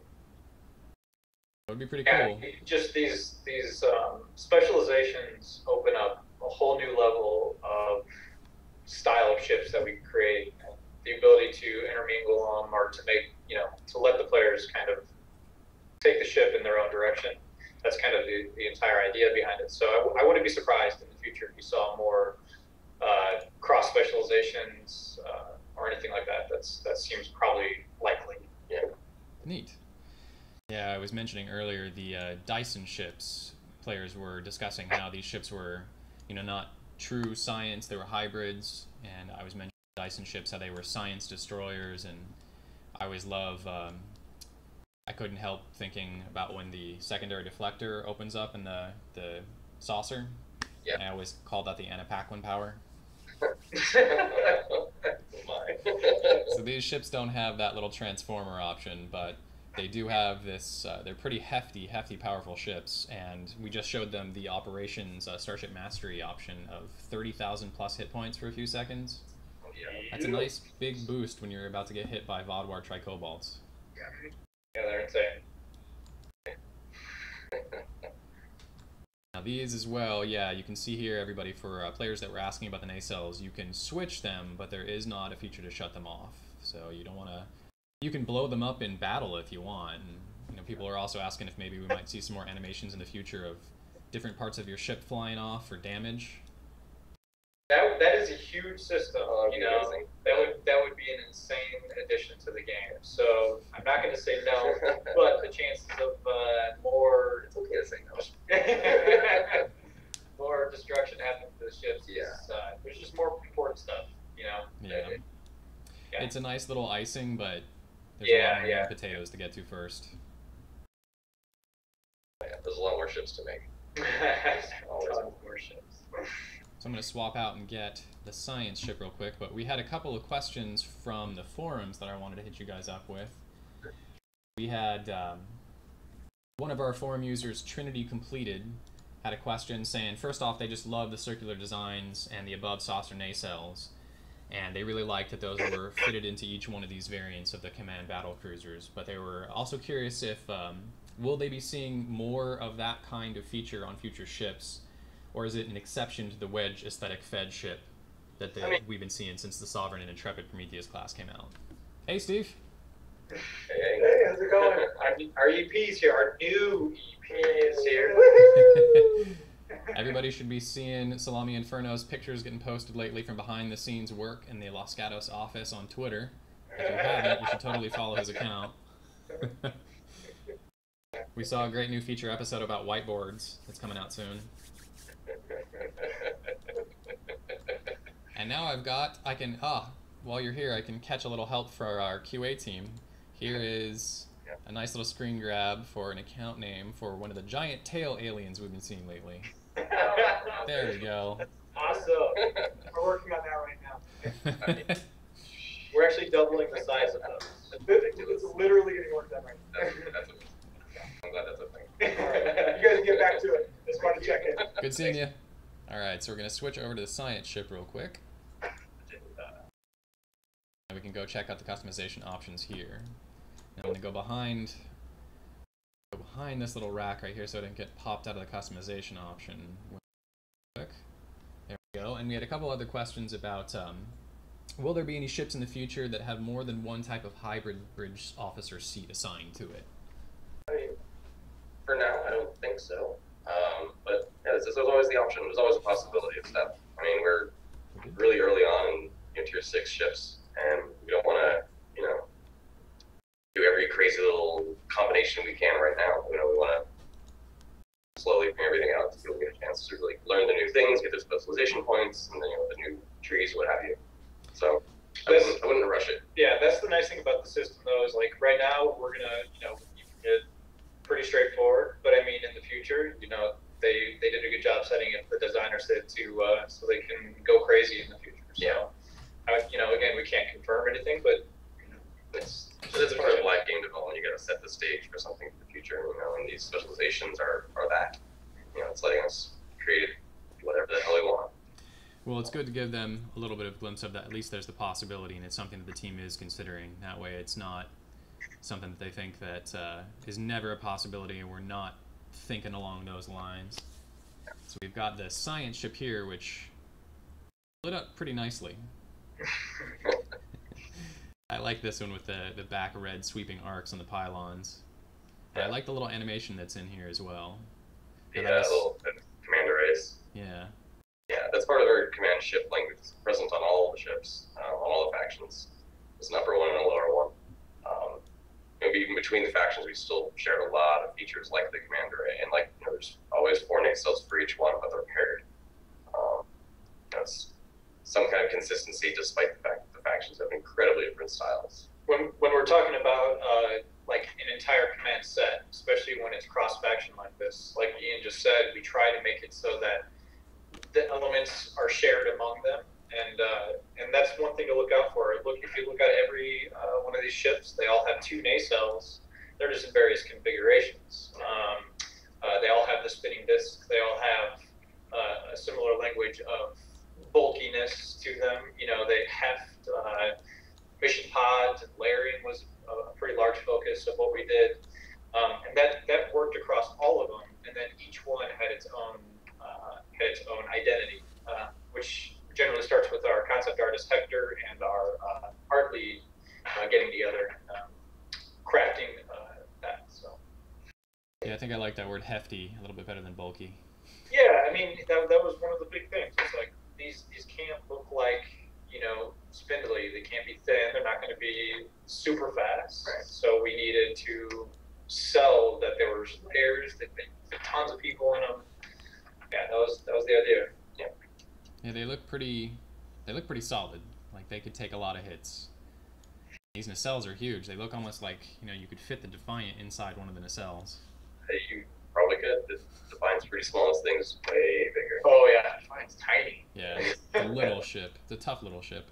That would be pretty Yeah, cool. just these specializations open up a whole new level of style of ships that we can create, and the ability to intermingle them or to make, to let the players kind of take the ship in their own direction. That's kind of the entire idea behind it. So I wouldn't be surprised in the future if we saw more cross specializations or anything like that. That seems probably likely. Yeah. Neat. Yeah, I was mentioning earlier the Dyson ships. Players were discussing how these ships were, not true science. They were hybrids, and I was mentioning Dyson ships, how they were science destroyers, and I always love. I couldn't help thinking about when the secondary deflector opens up in the saucer. Yeah. And I always called that the Anna Paquin power. So these ships don't have that little transformer option, but they do have this. They're pretty hefty, powerful ships, and we just showed them the operations Starship Mastery option of 30,000 plus hit points for a few seconds. Yeah. That's a nice big boost when you're about to get hit by Vodwar Tricobalts. Yeah, they're insane. Now these as well, yeah, you can see here, everybody, for players that were asking about the nacelles, you can switch them, but there is not a feature to shut them off. So you don't want to. You can blow them up in battle if you want. And, people are also asking if maybe we might see some more animations in the future of different parts of your ship flying off for damage. That is a huge system. Amazing. That would be an insane addition to the game. So I'm not going to say no, but the chances of more It's okay to say no. more destruction happening to the ships. Yeah. There's just more important stuff. Yeah. Yeah. It's a nice little icing, but there's a lot more potatoes to get to first. Yeah, there's a lot more ships to make. Always more ships. So I'm going to swap out and get the science ship real quick, but we had a couple of questions from the forums that I wanted to hit you guys up with. We had one of our forum users, Trinity Completed, had a question saying, first off, they just love the circular designs and the above saucer nacelles, and they really liked that those were fitted into each one of these variants of the Command Battle Cruisers, but they were also curious if, will they be seeing more of that kind of feature on future ships, or is it an exception to the wedge aesthetic fed ship that we've been seeing since the Sovereign and Intrepid Prometheus class came out? Hey, Steve. Hey, how's it going? Our EP's here. Our new EP is here. Everybody should be seeing Salami Inferno's pictures getting posted lately from behind the scenes work in the Los Gatos office on Twitter. If you haven't, you should totally follow his account. We saw a great new feature episode about whiteboards that's coming out soon. And now while you're here, I can catch a little help for our QA team. Here is a nice little screen grab for an account name for one of the giant tail aliens we've been seeing lately. There we go. Awesome. We're working on that right now. We're actually doubling the size of those. It's literally getting work done right now. I'm glad that's a thing. You guys get back to it. Just wanted to check in. Good seeing you. Alright, so we're going to switch over to the science ship real quick. And we can go check out the customization options here. And I'm going to go behind this little rack right here so it doesn't get popped out of the customization option. Quick. There we go. And we had a couple other questions about will there be any ships in the future that have more than one type of hybrid bridge officer seat assigned to it? I mean, for now, I don't think so. But yeah, there's always the option. There's always a possibility of stuff. I mean, we're really early on in Tier 6 ships, and we don't want to, do every crazy little combination we can right now. We want to slowly bring everything out so people get a chance to really learn the new things, get their specialization points, and then, the new trees, what have you. So I wouldn't rush it. Yeah, that's the nice thing about the system, though, is like right now we're gonna, keep it pretty straightforward. But I mean, in the future, they did a good job setting up the designer set to so they can go crazy in the future. So, again, we can't confirm anything, but it's part of live game development. You got to set the stage for something for the future, and these specializations are that. It's letting us create whatever the hell we want. Well, it's good to give them a little bit of glimpse of that. At least there's the possibility, and it's something that the team is considering. That way it's not something that they think that is never a possibility, and we're not thinking along those lines. So we've got the science ship here, which lit up pretty nicely. I like this one with the back red sweeping arcs on the pylons. And I like the little animation that's in here as well. Yeah, Nice. little commander race. Yeah. Yeah, that's part of our command ship language. It's present on all the ships, on all the factions. There's an upper one and a lower one. Even between the factions, we still shared a lot of features like the commander array, and like there's always 4 nacelles for each one, but they're paired. That's some kind of consistency, despite the fact that the factions have incredibly different styles. When we're talking about like an entire command set, especially when it's cross faction like this, like Ian just said, we try to make it so that the elements are shared among them, and that's one thing to look out for. If you look at every one of these ships, they all have 2 nacelles. They're just in various configurations. They all have the spinning disc. They all have a similar language of bulkiness to them. They have mission pods, and layering was a pretty large focus of what we did, and that worked across all of them. And then each one had its own identity, which generally starts with our concept artist Hector and our art lead getting together, crafting that. So. Yeah, I think I like that word hefty a little bit better than bulky. Yeah, I mean that was one of the big things. It's like these can't look like spindly. They can't be thin. They're not going to be super fast. Right. So we needed to sell that there were layers, that they fit tons of people in them. Yeah, that was the idea. Yeah. Yeah, they look pretty solid. Like they could take a lot of hits. These nacelles are huge. They look almost like you could fit the Defiant inside one of the nacelles. You probably could. The Defiant's pretty small. This thing's way bigger. Oh yeah, Defiant's tiny. Yeah, it's a little ship. It's a tough little ship.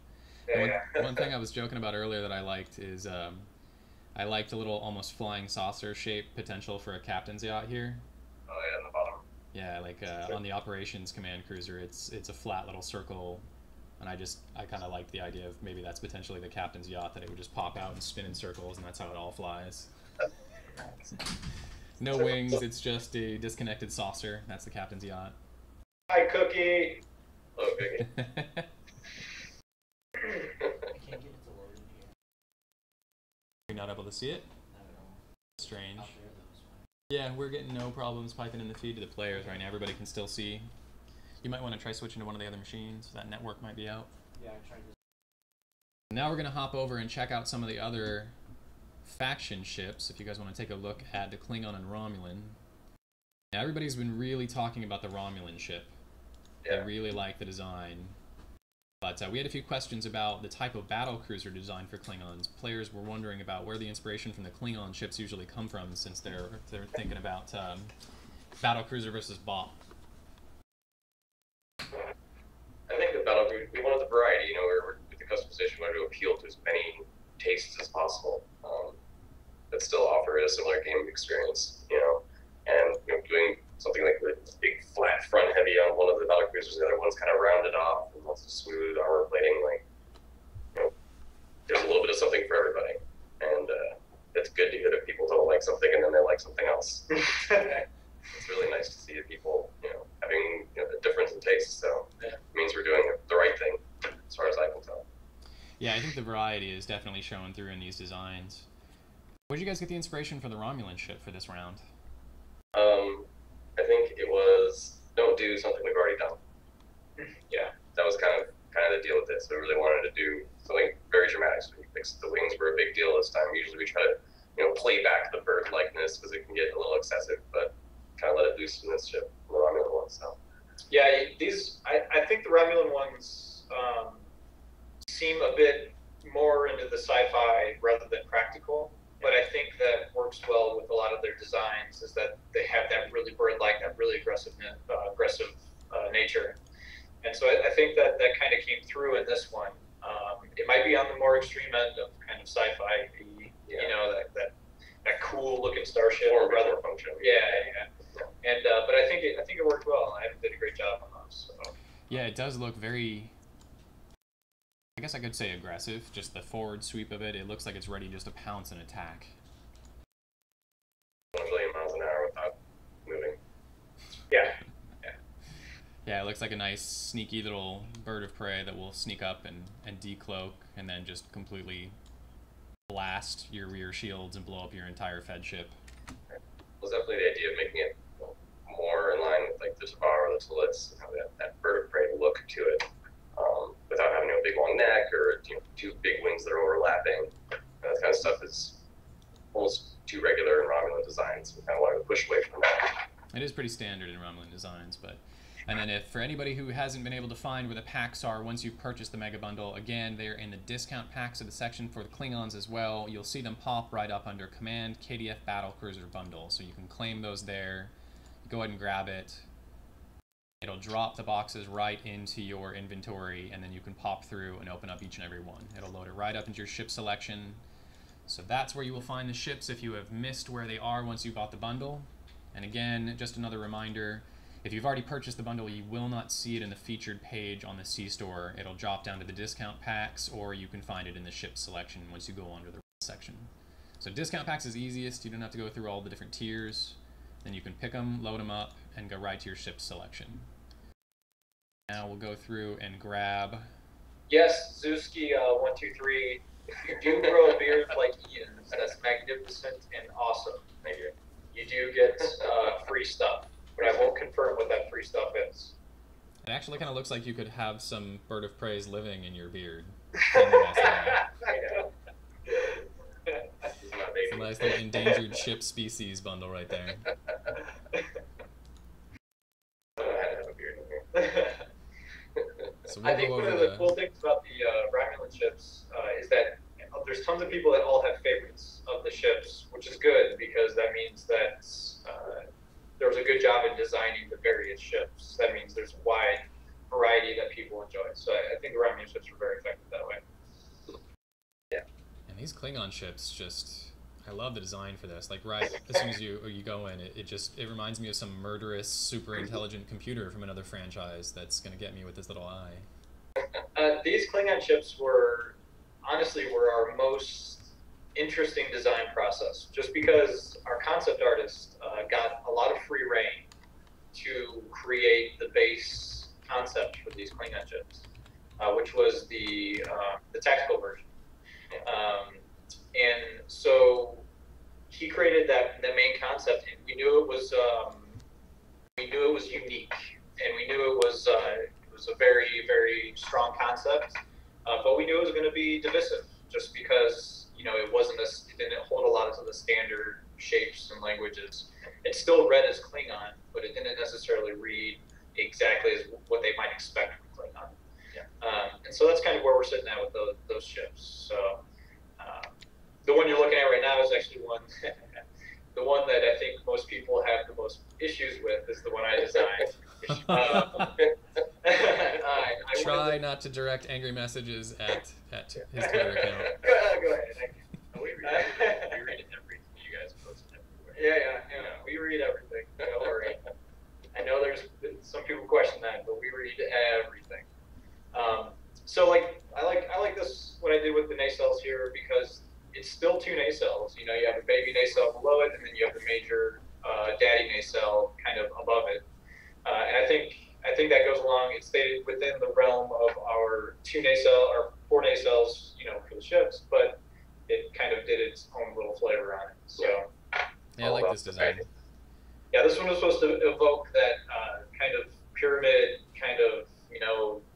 Yeah. One thing I was joking about earlier that I liked is I liked a little almost flying saucer shape potential for a captain's yacht here. Oh yeah, in the bottom. Yeah, like on the operations command cruiser, it's a flat little circle, and I kind of liked the idea of maybe that's potentially the captain's yacht, that it would just pop out and spin in circles, and that's how it all flies. No wings, it's just a disconnected saucer. That's the captain's yacht. Hi, Cookie. Oh, Cookie. I can't get it to load in here. You're not able to see it? I don't know. Strange. I'll share those. Yeah, we're getting no problems piping in the feed to the players right now. Everybody can still see. You might want to try switching to one of the other machines. That network might be out. Yeah, I tried this. Now we're going to hop over and check out some of the other faction ships, if you guys want to take a look at the Klingon and Romulan. Now everybody's been really talking about the Romulan ship. Yeah. They really like the design. But we had a few questions about the type of battle cruiser designed for Klingons. Players were wondering about where the inspiration from the Klingon ships usually come from, since they're thinking about battle cruiser versus BOP. I think the battle group, we wanted the variety. We're with the customization, we wanted to appeal to as many tastes as possible, but still offer a similar game experience. And doing something like the big flat front heavy on one of the battle cruisers, the other one's kind of rounded off and lots of smooth armor plating. There's a little bit of something for everybody, and it's good to hear that people don't like something and then they like something else. It's really nice to see people, having a difference in taste. So it means we're doing the right thing, as far as I can tell. Yeah, I think the variety is definitely showing through in these designs. Where did you guys get the inspiration for the Romulan ship for this round? I think it was don't do something we've already done. Yeah, that was kind of the deal with this. We really wanted to do something very dramatic. So we fixed the wings were a big deal this time. Usually we try to play back the bird likeness because it can get a little excessive, but kind of let it loose in this ship, the Romulan one. So Yeah, I think the Romulan ones seem a bit more into the sci-fi rather than practical. But I think that works well with a lot of their designs, is that they have that really bird-like, that really aggressive nature. And so I think that kind of came through in this one. It might be on the more extreme end of kind of sci-fi, that cool-looking starship. more functional. Yeah. And but I think it worked well. I did a great job on those. So. Yeah, it does look very, I guess I could say aggressive. Just the forward sweep of it, it looks like it's ready just to pounce and attack. 1 million miles an hour without moving. Yeah. Yeah, it looks like a nice sneaky little bird of prey that will sneak up and decloak and then just completely blast your rear shields and blow up your entire Fed ship. Was definitely the idea of making it more in line with like the Tabar or the Tullets, have that bird of prey look to it, without having a big long neck or two big wings that are overlapping. That kind of stuff is almost too regular in Romulan designs. We kind of wanted to push away from that. It is pretty standard in Romulan designs, but. And then for anybody who hasn't been able to find where the packs are, once you've purchased the Mega Bundle, again, they're in the discount packs of the section for the Klingons as well. You'll see them pop right up under Command KDF Battlecruiser Bundle, so you can claim those there. Go ahead and grab it. It'll drop the boxes right into your inventory, and then you can pop through and open up each and every one. It'll load it right up into your ship selection. So that's where you will find the ships if you have missed where they are once you bought the bundle. And again, just another reminder, if you've already purchased the bundle, you will not see it in the featured page on the C-Store. It'll drop down to the discount packs, or you can find it in the ship selection once you go under the section. So discount packs is easiest. You don't have to go through all the different tiers. Then you can pick them, load them up, and go right to your ship selection. Now we'll go through and grab... Yes, Zuski 123. If you do grow a beard like Ian's, that's magnificent and awesome. Thank you. You do get free stuff, but I won't confirm what that free stuff is. It actually kind of looks like you could have some bird of prey living in your beard. I know. It's a nice little endangered ship species bundle right there. I had to have a beard in here. So I we'll think go one over of the cool things about the Romulan ships is that there's tons of people that all have favorites of the ships, which is good because that means that there was a good job in designing the various ships. That means there's a wide variety that people enjoy. So I think the Romulan ships are very effective that way. Yeah. And these Klingon ships just... I love the design for this. Like right as soon as you go in, it reminds me of some murderous, super intelligent computer from another franchise that's gonna get me with this little eye. These Klingon ships were our most interesting design process, just because our concept artist got a lot of free reign to create the base concept for these Klingon ships, which was the tactical version. And so he created the main concept, and we knew it was unique, and we knew it was a very, very strong concept, but we knew it was going to be divisive, just because it didn't hold a lot of the standard shapes and languages. It still read as Klingon, but it didn't necessarily read exactly as what they might expect from Klingon. Yeah. And so that's kind of where we're sitting at with those ships. So. The one you're looking at right now is actually the one that I think most people have the most issues with is the one I designed. Try not to direct angry messages at his Twitter account. Go ahead. We read everything you guys post everywhere. Yeah. We read everything. Don't worry. I know there's some people question that, but we read everything. So I like this, what I did with the nacelles here, because it's still two nacelles. You have a baby nacelle below it, and then you have the major daddy nacelle kind of above it. And I think that goes along. It stayed within the realm of our four nacelles, for the ships, but it kind of did its own little flavor on it. So yeah, I like this design. Yeah, this one was supposed to evoke that kind of pyramid, kind of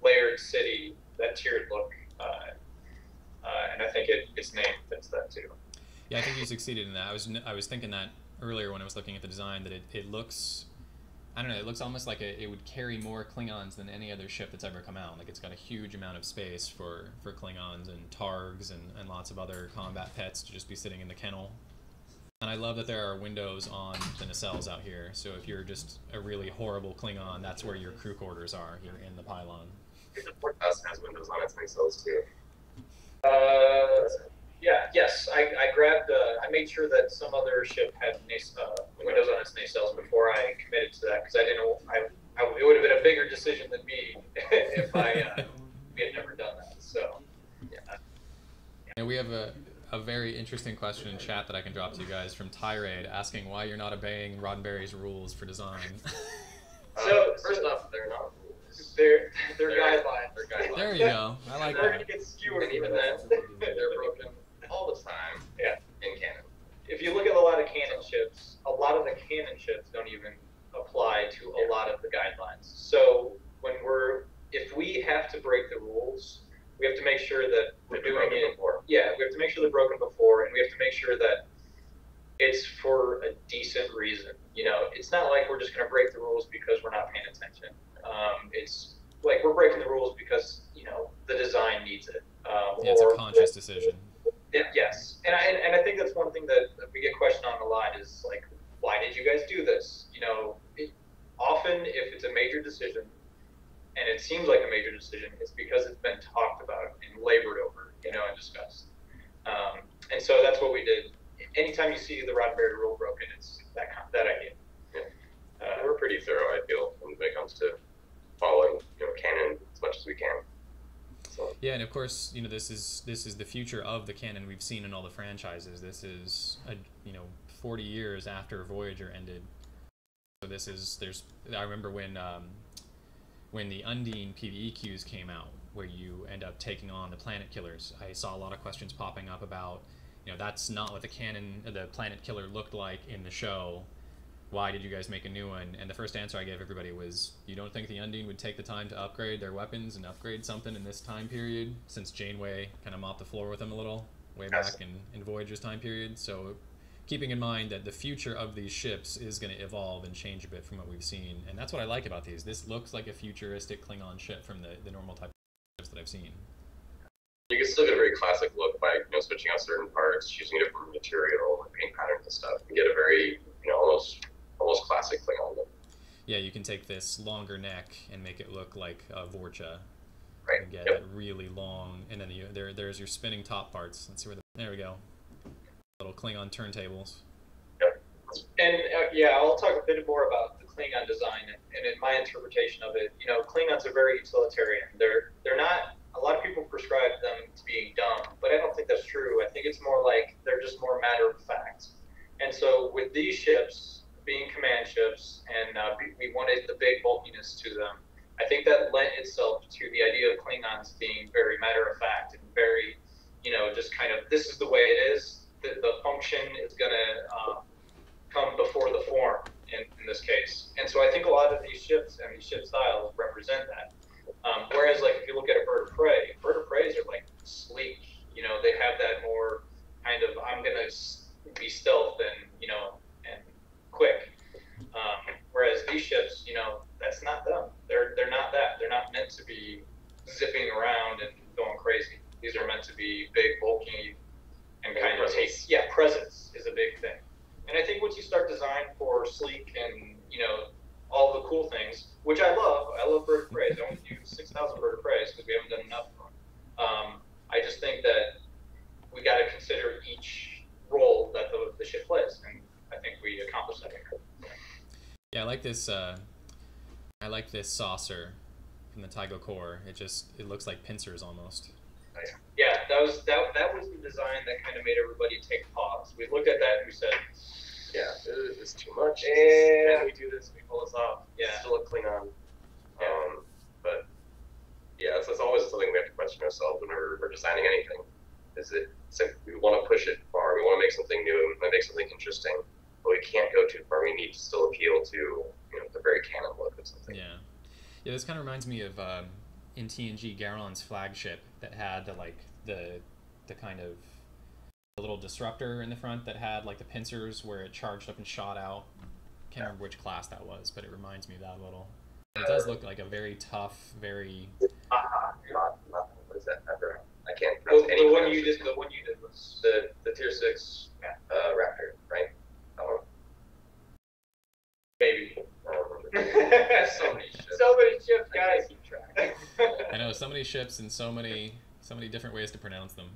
layered city, that tiered look. And I think its name fits that too. Yeah, I think you succeeded in that. I was thinking that earlier when I was looking at the design, that it looks, I don't know, it looks almost like it would carry more Klingons than any other ship that's ever come out. Like it's got a huge amount of space for Klingons and Targs and lots of other combat pets to just be sitting in the kennel. And I love that there are windows on the nacelles out here. So if you're just a really horrible Klingon, that's where your crew quarters are. You're in the pylon. The Port House has windows on its nacelles too. Yes. I grabbed. I made sure that some other ship had windows on its nacelles before I committed to that, because I didn't. It would have been a bigger decision than me if we had never done that. So, yeah. And we have a very interesting question in chat that I can drop to you guys from Tirade, asking why you're not obeying Roddenberry's rules for design. So first off, they're not rules. They're guidelines. They're guidelines. There you go. I like They're that. gonna get skewered. And even then, they're broken all the time. Yeah. In canon. If you look at a lot of canon ships, a lot of the canon ships don't even apply to a lot of the guidelines. So if we have to break the rules, we have to make sure that we're doing it before. Yeah, we have to make sure they're broken before, and we have to make sure that it's for a decent reason. You know, it's not like we're just going to break the rules because we're not paying attention. It's like we're breaking the rules because, you know, the design needs it. Yeah, it's a conscious decision. Yes, and I think that's one thing that we get questioned on a lot is like, why did you guys do this? You know, often if it's a major decision, and it seems like a major decision, it's because it's been talked about and labored over, you know, and discussed. And so that's what we did. Anytime you see the Roddenberry rule broken, it's that idea. Yeah. We're pretty thorough, I feel, when it comes to following, you know, canon as much as we can. So. Yeah, and of course, you know, this is the future of the canon we've seen in all the franchises. This is 40 years after Voyager ended. So I remember when the Undine PvE queues came out, where you end up taking on the planet killers. I saw a lot of questions popping up about, you know, that's not what the planet killer looked like in the show. Why did you guys make a new one? And the first answer I gave everybody was, you don't think the Undine would take the time to upgrade their weapons and upgrade something in this time period, since Janeway kind of mopped the floor with them a little way back in Voyager's time period. So keeping in mind that the future of these ships is going to evolve and change a bit from what we've seen. And that's what I like about these. This looks like a futuristic Klingon ship from the normal type of ships that I've seen. You can still get a very classic look by, you know, switching out certain parts, choosing a different material, and paint patterns and stuff. You get a very, you know, almost classic Klingon look. Yeah, you can take this longer neck and make it look like a Vorcha. Right. And get it really long, and then there's your spinning top parts. Let's see where there we go. Little Klingon turntables. Yep. And yeah, I'll talk a bit more about the Klingon design and in my interpretation of it. You know, Klingons are very utilitarian. They're not. A lot of people prescribe them to being dumb, but I don't think that's true. I think it's more like they're just more matter of fact. And so with these ships being command ships, and we wanted the big bulkiness to them, I think that lent itself to the idea of Klingons being very matter of fact and very, you know, just kind of, this is the way it is. The function is going to come before the form in this case. And so I think a lot of these ships and these ship styles represent that. Whereas, like, if you look at a bird of preys are, like, sleek. You know, they have that more kind of, I'm going to be stealth and, you know, and quick. Whereas these ships, you know, that's not them. They're not that. They're not meant to be zipping around and going crazy. These are meant to be big, bulky, and kind of presence is a big thing. And I think once you start design for sleek and, you know, all the cool things, which I love bird of preys. I only do 6,000 bird of preys because we haven't done enough of them. I just think that we got to consider each role that the ship plays, and I think we accomplished that here. Yeah, I like this saucer from the Tygo core. It looks like pincers almost. Yeah, that was the design that kind of made everybody take pause. We looked at that and we said, yeah, it's too much. Yeah. Can we do this? Can we pull this off? Yeah. It's still a Klingon. Yeah. But yeah, that's always something we have to question ourselves whenever we're designing anything. We want to push it far. We want to make something new. We want to make something interesting, but we can't go too far. We need to still appeal to, you know, the very canon look of something. Yeah. Yeah, this kind of reminds me of in TNG Garon's flagship that had the kind of the little disruptor in the front that had like the pincers where it charged up and shot out. Can't remember which class that was, but it reminds me of that a little. It does look like a very tough, very. What is that? I can't pronounce any. The one you did was the tier 6 Raptor, right? Maybe. So many ships. So many ships, guys. Keep track. I know, so many ships and so many different ways to pronounce them.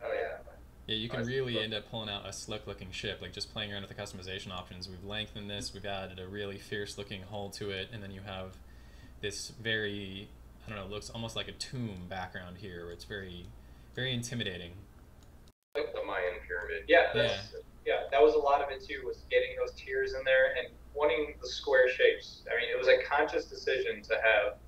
Oh yeah. Yeah, you can really end up pulling out a slick-looking ship, like just playing around with the customization options. We've lengthened this, we've added a really fierce-looking hull to it, and then you have this very, I don't know, looks almost like a tomb background here, where it's very, very intimidating. Like the Mayan pyramid. Yeah, that was a lot of it too, was getting those tiers in there and wanting the square shapes. I mean, it was a conscious decision to have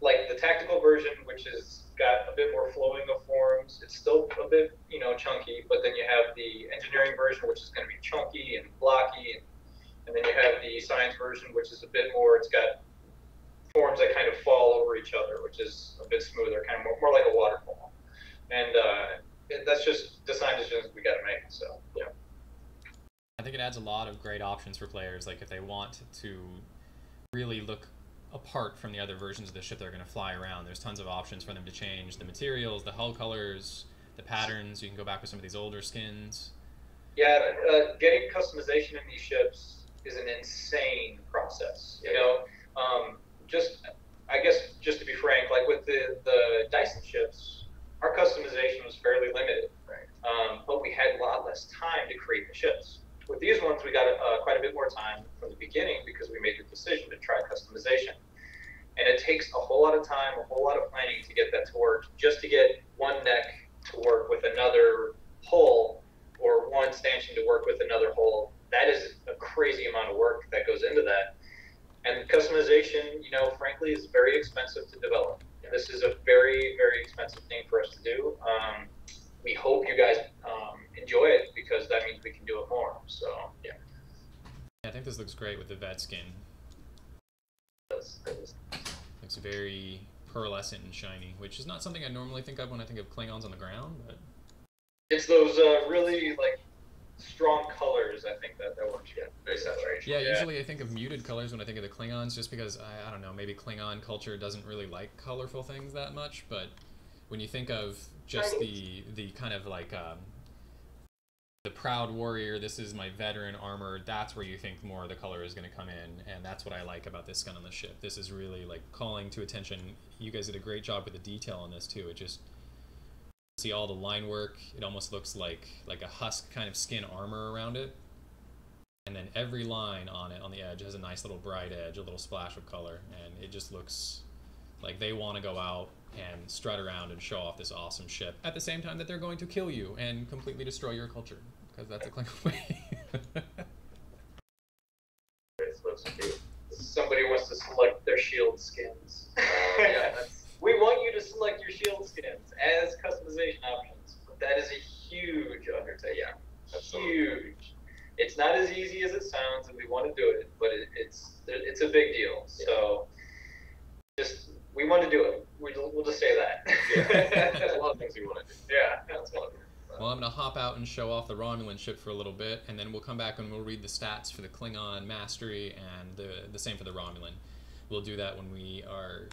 like the tactical version, which has got a bit more flowing of forms. It's still a bit, chunky, but then you have the engineering version, which is going to be chunky and blocky, and then you have the science version, which is a bit more. It's got forms that kind of fall over each other, which is a bit smoother, kind of more like a waterfall. And that's just design decisions we got to make. So yeah. I think it adds a lot of great options for players. Like if they want to really look apart from the other versions of the ship they're going to fly around, there's tons of options for them to change the materials, the hull colors, the patterns. You can go back with some of these older skins. Yeah, getting customization in these ships is an insane process. I guess just to be frank, like with the Dyson ships, our customization was fairly limited, Right. but we had a lot less time to create the ships. With these ones, we got quite a bit more time from the beginning because we made the decision to try customization. And it takes a whole lot of time, a whole lot of planning to get that to work, just to get one neck to work with another hull or one stanchion to work with another hull. That is a crazy amount of work that goes into that. And customization, frankly, is very expensive to develop. This is a very, very expensive thing for us to do. We hope you guys enjoy it because that means we can do it more. So, yeah. I think this looks great with the vet skin. Looks very pearlescent and shiny, which is not something I normally think of when I think of Klingons on the ground, but it's those really strong colors. I think that works. Yeah, very saturation. Yeah, usually I think of muted colors when I think of the Klingons, just because I don't know, maybe Klingon culture doesn't really like colorful things that much. But when you think of just the kind of like the proud warrior, this is my veteran armor, that's where you think more of the color is going to come in, and that's what I like about this gun on the ship. This is really like calling to attention. You guys did a great job with the detail on this too. It just, see all the line work, it almost looks like a husk kind of skin armor around it, and then every line on it on the edge has a nice little bright edge, a little splash of color, and it just looks like they want to go out and strut around and show off this awesome ship at the same time that they're going to kill you and completely destroy your culture, because that's a Klingon way. Somebody wants to select their shield skins. We want you to select your shield skins as customization options, but that is a huge undertaking. Yeah, huge. It's not as easy as it sounds, and we want to do it, but it's a big deal. So we want to do it. We'll just say that. Yeah. There's a lot of things we want to do. Yeah, that's one of them. Well, I'm going to hop out and show off the Romulan ship for a little bit, and then we'll come back and we'll read the stats for the Klingon mastery and the same for the Romulan. We'll do that when we are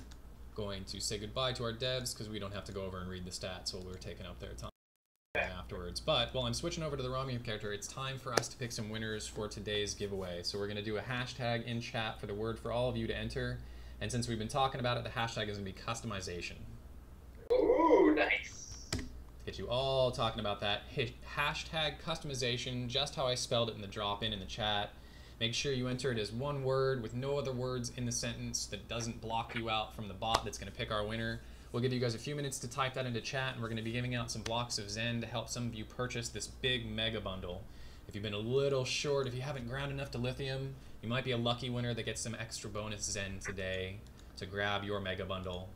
going to say goodbye to our devs, because we don't have to go over and read the stats while we're taking up their time afterwards. But while I'm switching over to the Romulan character, it's time for us to pick some winners for today's giveaway. So we're going to do a hashtag in chat for the word for all of you to enter, and since we've been talking about it, the hashtag is going to be customization. Ooh, nice. To get you all talking about that, hit hashtag customization, just how I spelled it in the drop-in in the chat. Make sure you enter it as one word with no other words in the sentence that doesn't block you out from the bot that's going to pick our winner. We'll give you guys a few minutes to type that into chat, and we're going to be giving out some blocks of Zen to help some of you purchase this big mega bundle. If you've been a little short, if you haven't ground enough to lithium, you might be a lucky winner that gets some extra bonus Zen today to grab your mega bundle.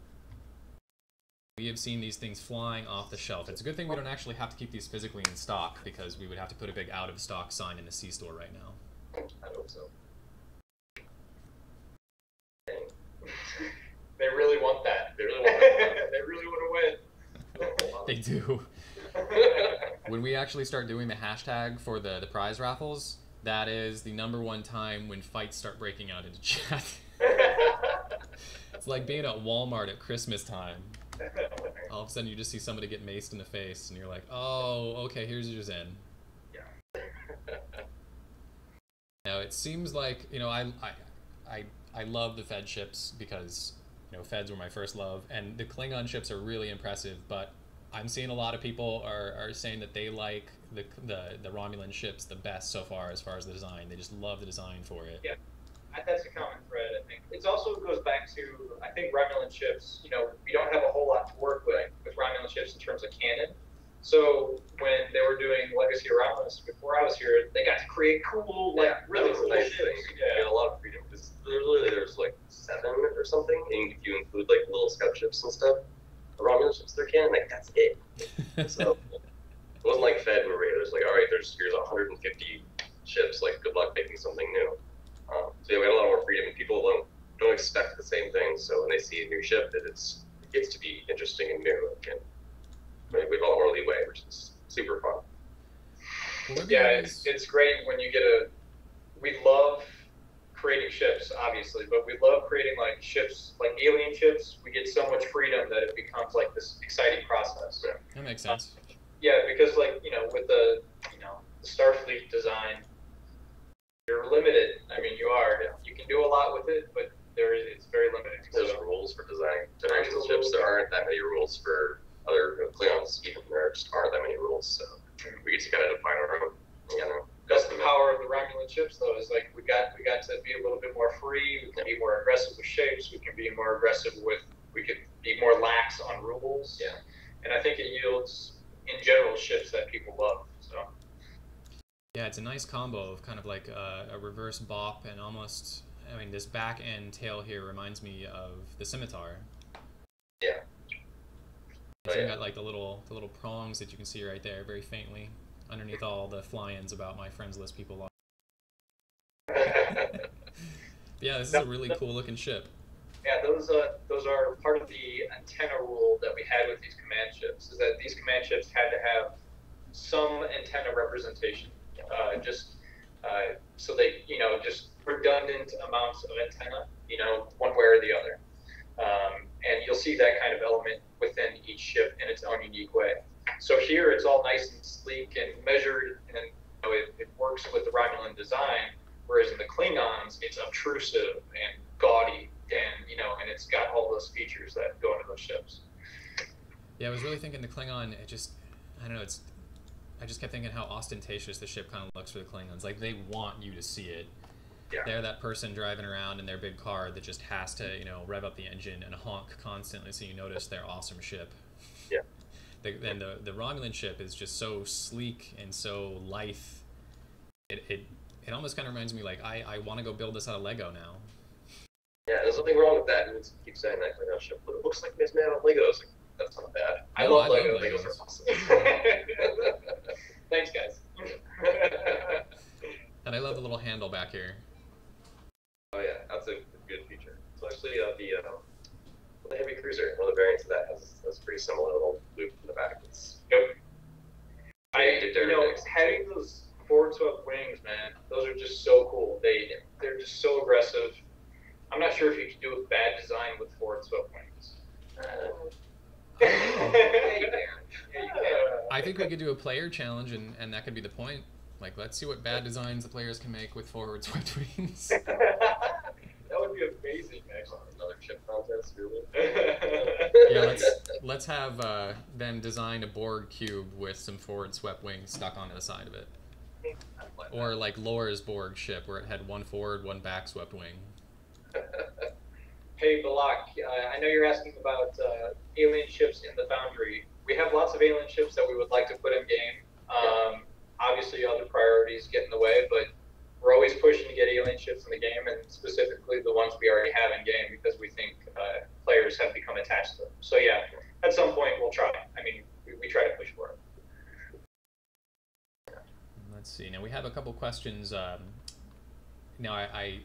We have seen these things flying off the shelf. It's a good thing we don't actually have to keep these physically in stock, because we would have to put a big out of stock sign in the C-store right now. I hope so. They really want that. They really want that. They really want to win. They do. When we actually start doing the hashtag for the prize raffles, that is the #1 time when fights start breaking out into chat. It's like being at Walmart at Christmas time. All of a sudden you just see somebody get maced in the face, and you're like, oh, okay, here's your Zen. Yeah. Now it seems like, I love the Fed ships because, Feds were my first love, and the Klingon ships are really impressive, but I'm seeing a lot of people are saying that they like the Romulan ships the best so far as the design. They just love the design for it. Yeah, that's a common thread, I think. It also goes back to, I think Romulan ships, we don't have a whole lot to work with Romulan ships in terms of canon. So when they were doing Legacy of Romulus before I was here, they got to create cool, really cool nice ships. thing. You get a lot of freedom, because there's like 7 or something, and if you include like little scout ships and stuff, the Romulan ships there can, like that's it. So it wasn't like Fed and Raiders, like all right, here's 150 ships, like good luck making something new. So yeah, we had a lot more freedom. People don't expect the same things, so when they see a new ship, it gets to be interesting and new, and we have a lot more leeway, which is super fun. Yeah, it's great when you get we love creating ships, obviously, but we love creating like ships, like alien ships. We get so much freedom that it becomes like this exciting process. Yeah. That makes sense. Yeah, because like, with the Starfleet design, you're limited. I mean, you can do a lot with it, but it's very limited. There's rules for designing generational ships. There aren't that many rules for other Klingons. Even there just aren't that many rules, so we get to kind of define our own. That's the power of the Romulan ships, though. Is like we got to be a little bit more free. We can be more aggressive with shapes. We can be more aggressive we could be more lax on rules. Yeah. And I think it yields, in general, ships that people love. So. Yeah, it's a nice combo of kind of like a reverse bop and almost. I mean, this back end tail here reminds me of the scimitar. Yeah. So you got like the little prongs that you can see right there, very faintly, underneath all the fly-ins about my friends list people love. Yeah, this is a really cool looking ship. Yeah, those are part of the antenna rule that we had with these command ships. Is that these command ships had to have some antenna representation, so they just redundant amounts of antenna, one way or the other. And you'll see that kind of element within each ship in its own unique way. So here it's all nice and sleek and measured, and it works with the Romulan design, whereas in the Klingons, it's obtrusive and gaudy, and it's got all those features that go into those ships. Yeah, I was really thinking the Klingon, I don't know, I just kept thinking how ostentatious the ship kind of looks for the Klingons. Like, they want you to see it. Yeah. They're that person driving around in their big car that just has to, rev up the engine and honk constantly so you notice their awesome ship. Yeah. And the Romulan ship is just so sleek and so lithe. It almost kind of reminds me, like, I want to go build this out of Lego now. Yeah, there's nothing wrong with that. You keep saying that Klingon ship, but it looks like it's made out of Legos. Like, that's not bad. I love Legos. Legos are awesome. Thanks, guys. And I love the little handle back here. Oh yeah, that's a good feature. It's actually the heavy cruiser. One of the variants of that has a pretty similar little loop in the back. Yep. Having those forward swept wings, man, those are just so cool. They're just so aggressive. I'm not sure if you can do a bad design with forward swept wings. I think we could do a player challenge, and that could be the point. Like, let's see what bad designs the players can make with forward swept wings. That would be amazing, actually. Another chip contest, really. Yeah, let's have them design a Borg cube with some forward swept wings stuck onto the side of it. Or like Laura's Borg ship, where it had one forward, one back swept wing. Hey, Balak, I know you're asking about alien ships in the Foundry. We have lots of alien ships that we would like to put in game. Obviously, other priorities get in the way, but we're always pushing to get alien ships in the game, and specifically the ones we already have in game, because we think players have become attached to them. So yeah, at some point we'll try. I mean, we try to push for it. Let's see. Now we have a couple questions. Now I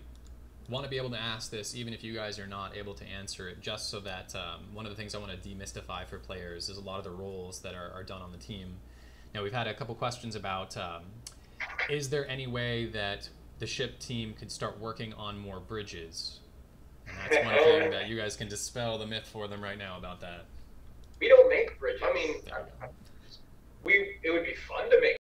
want to be able to ask this even if you guys are not able to answer it, just so that one of the things I want to demystify for players is a lot of the roles that are done on the team. Now we've had a couple questions about is there any way that the ship team could start working on more bridges? And that's one thing that you guys can dispel the myth for them right now about that. We don't make bridges. I mean, it would be fun to make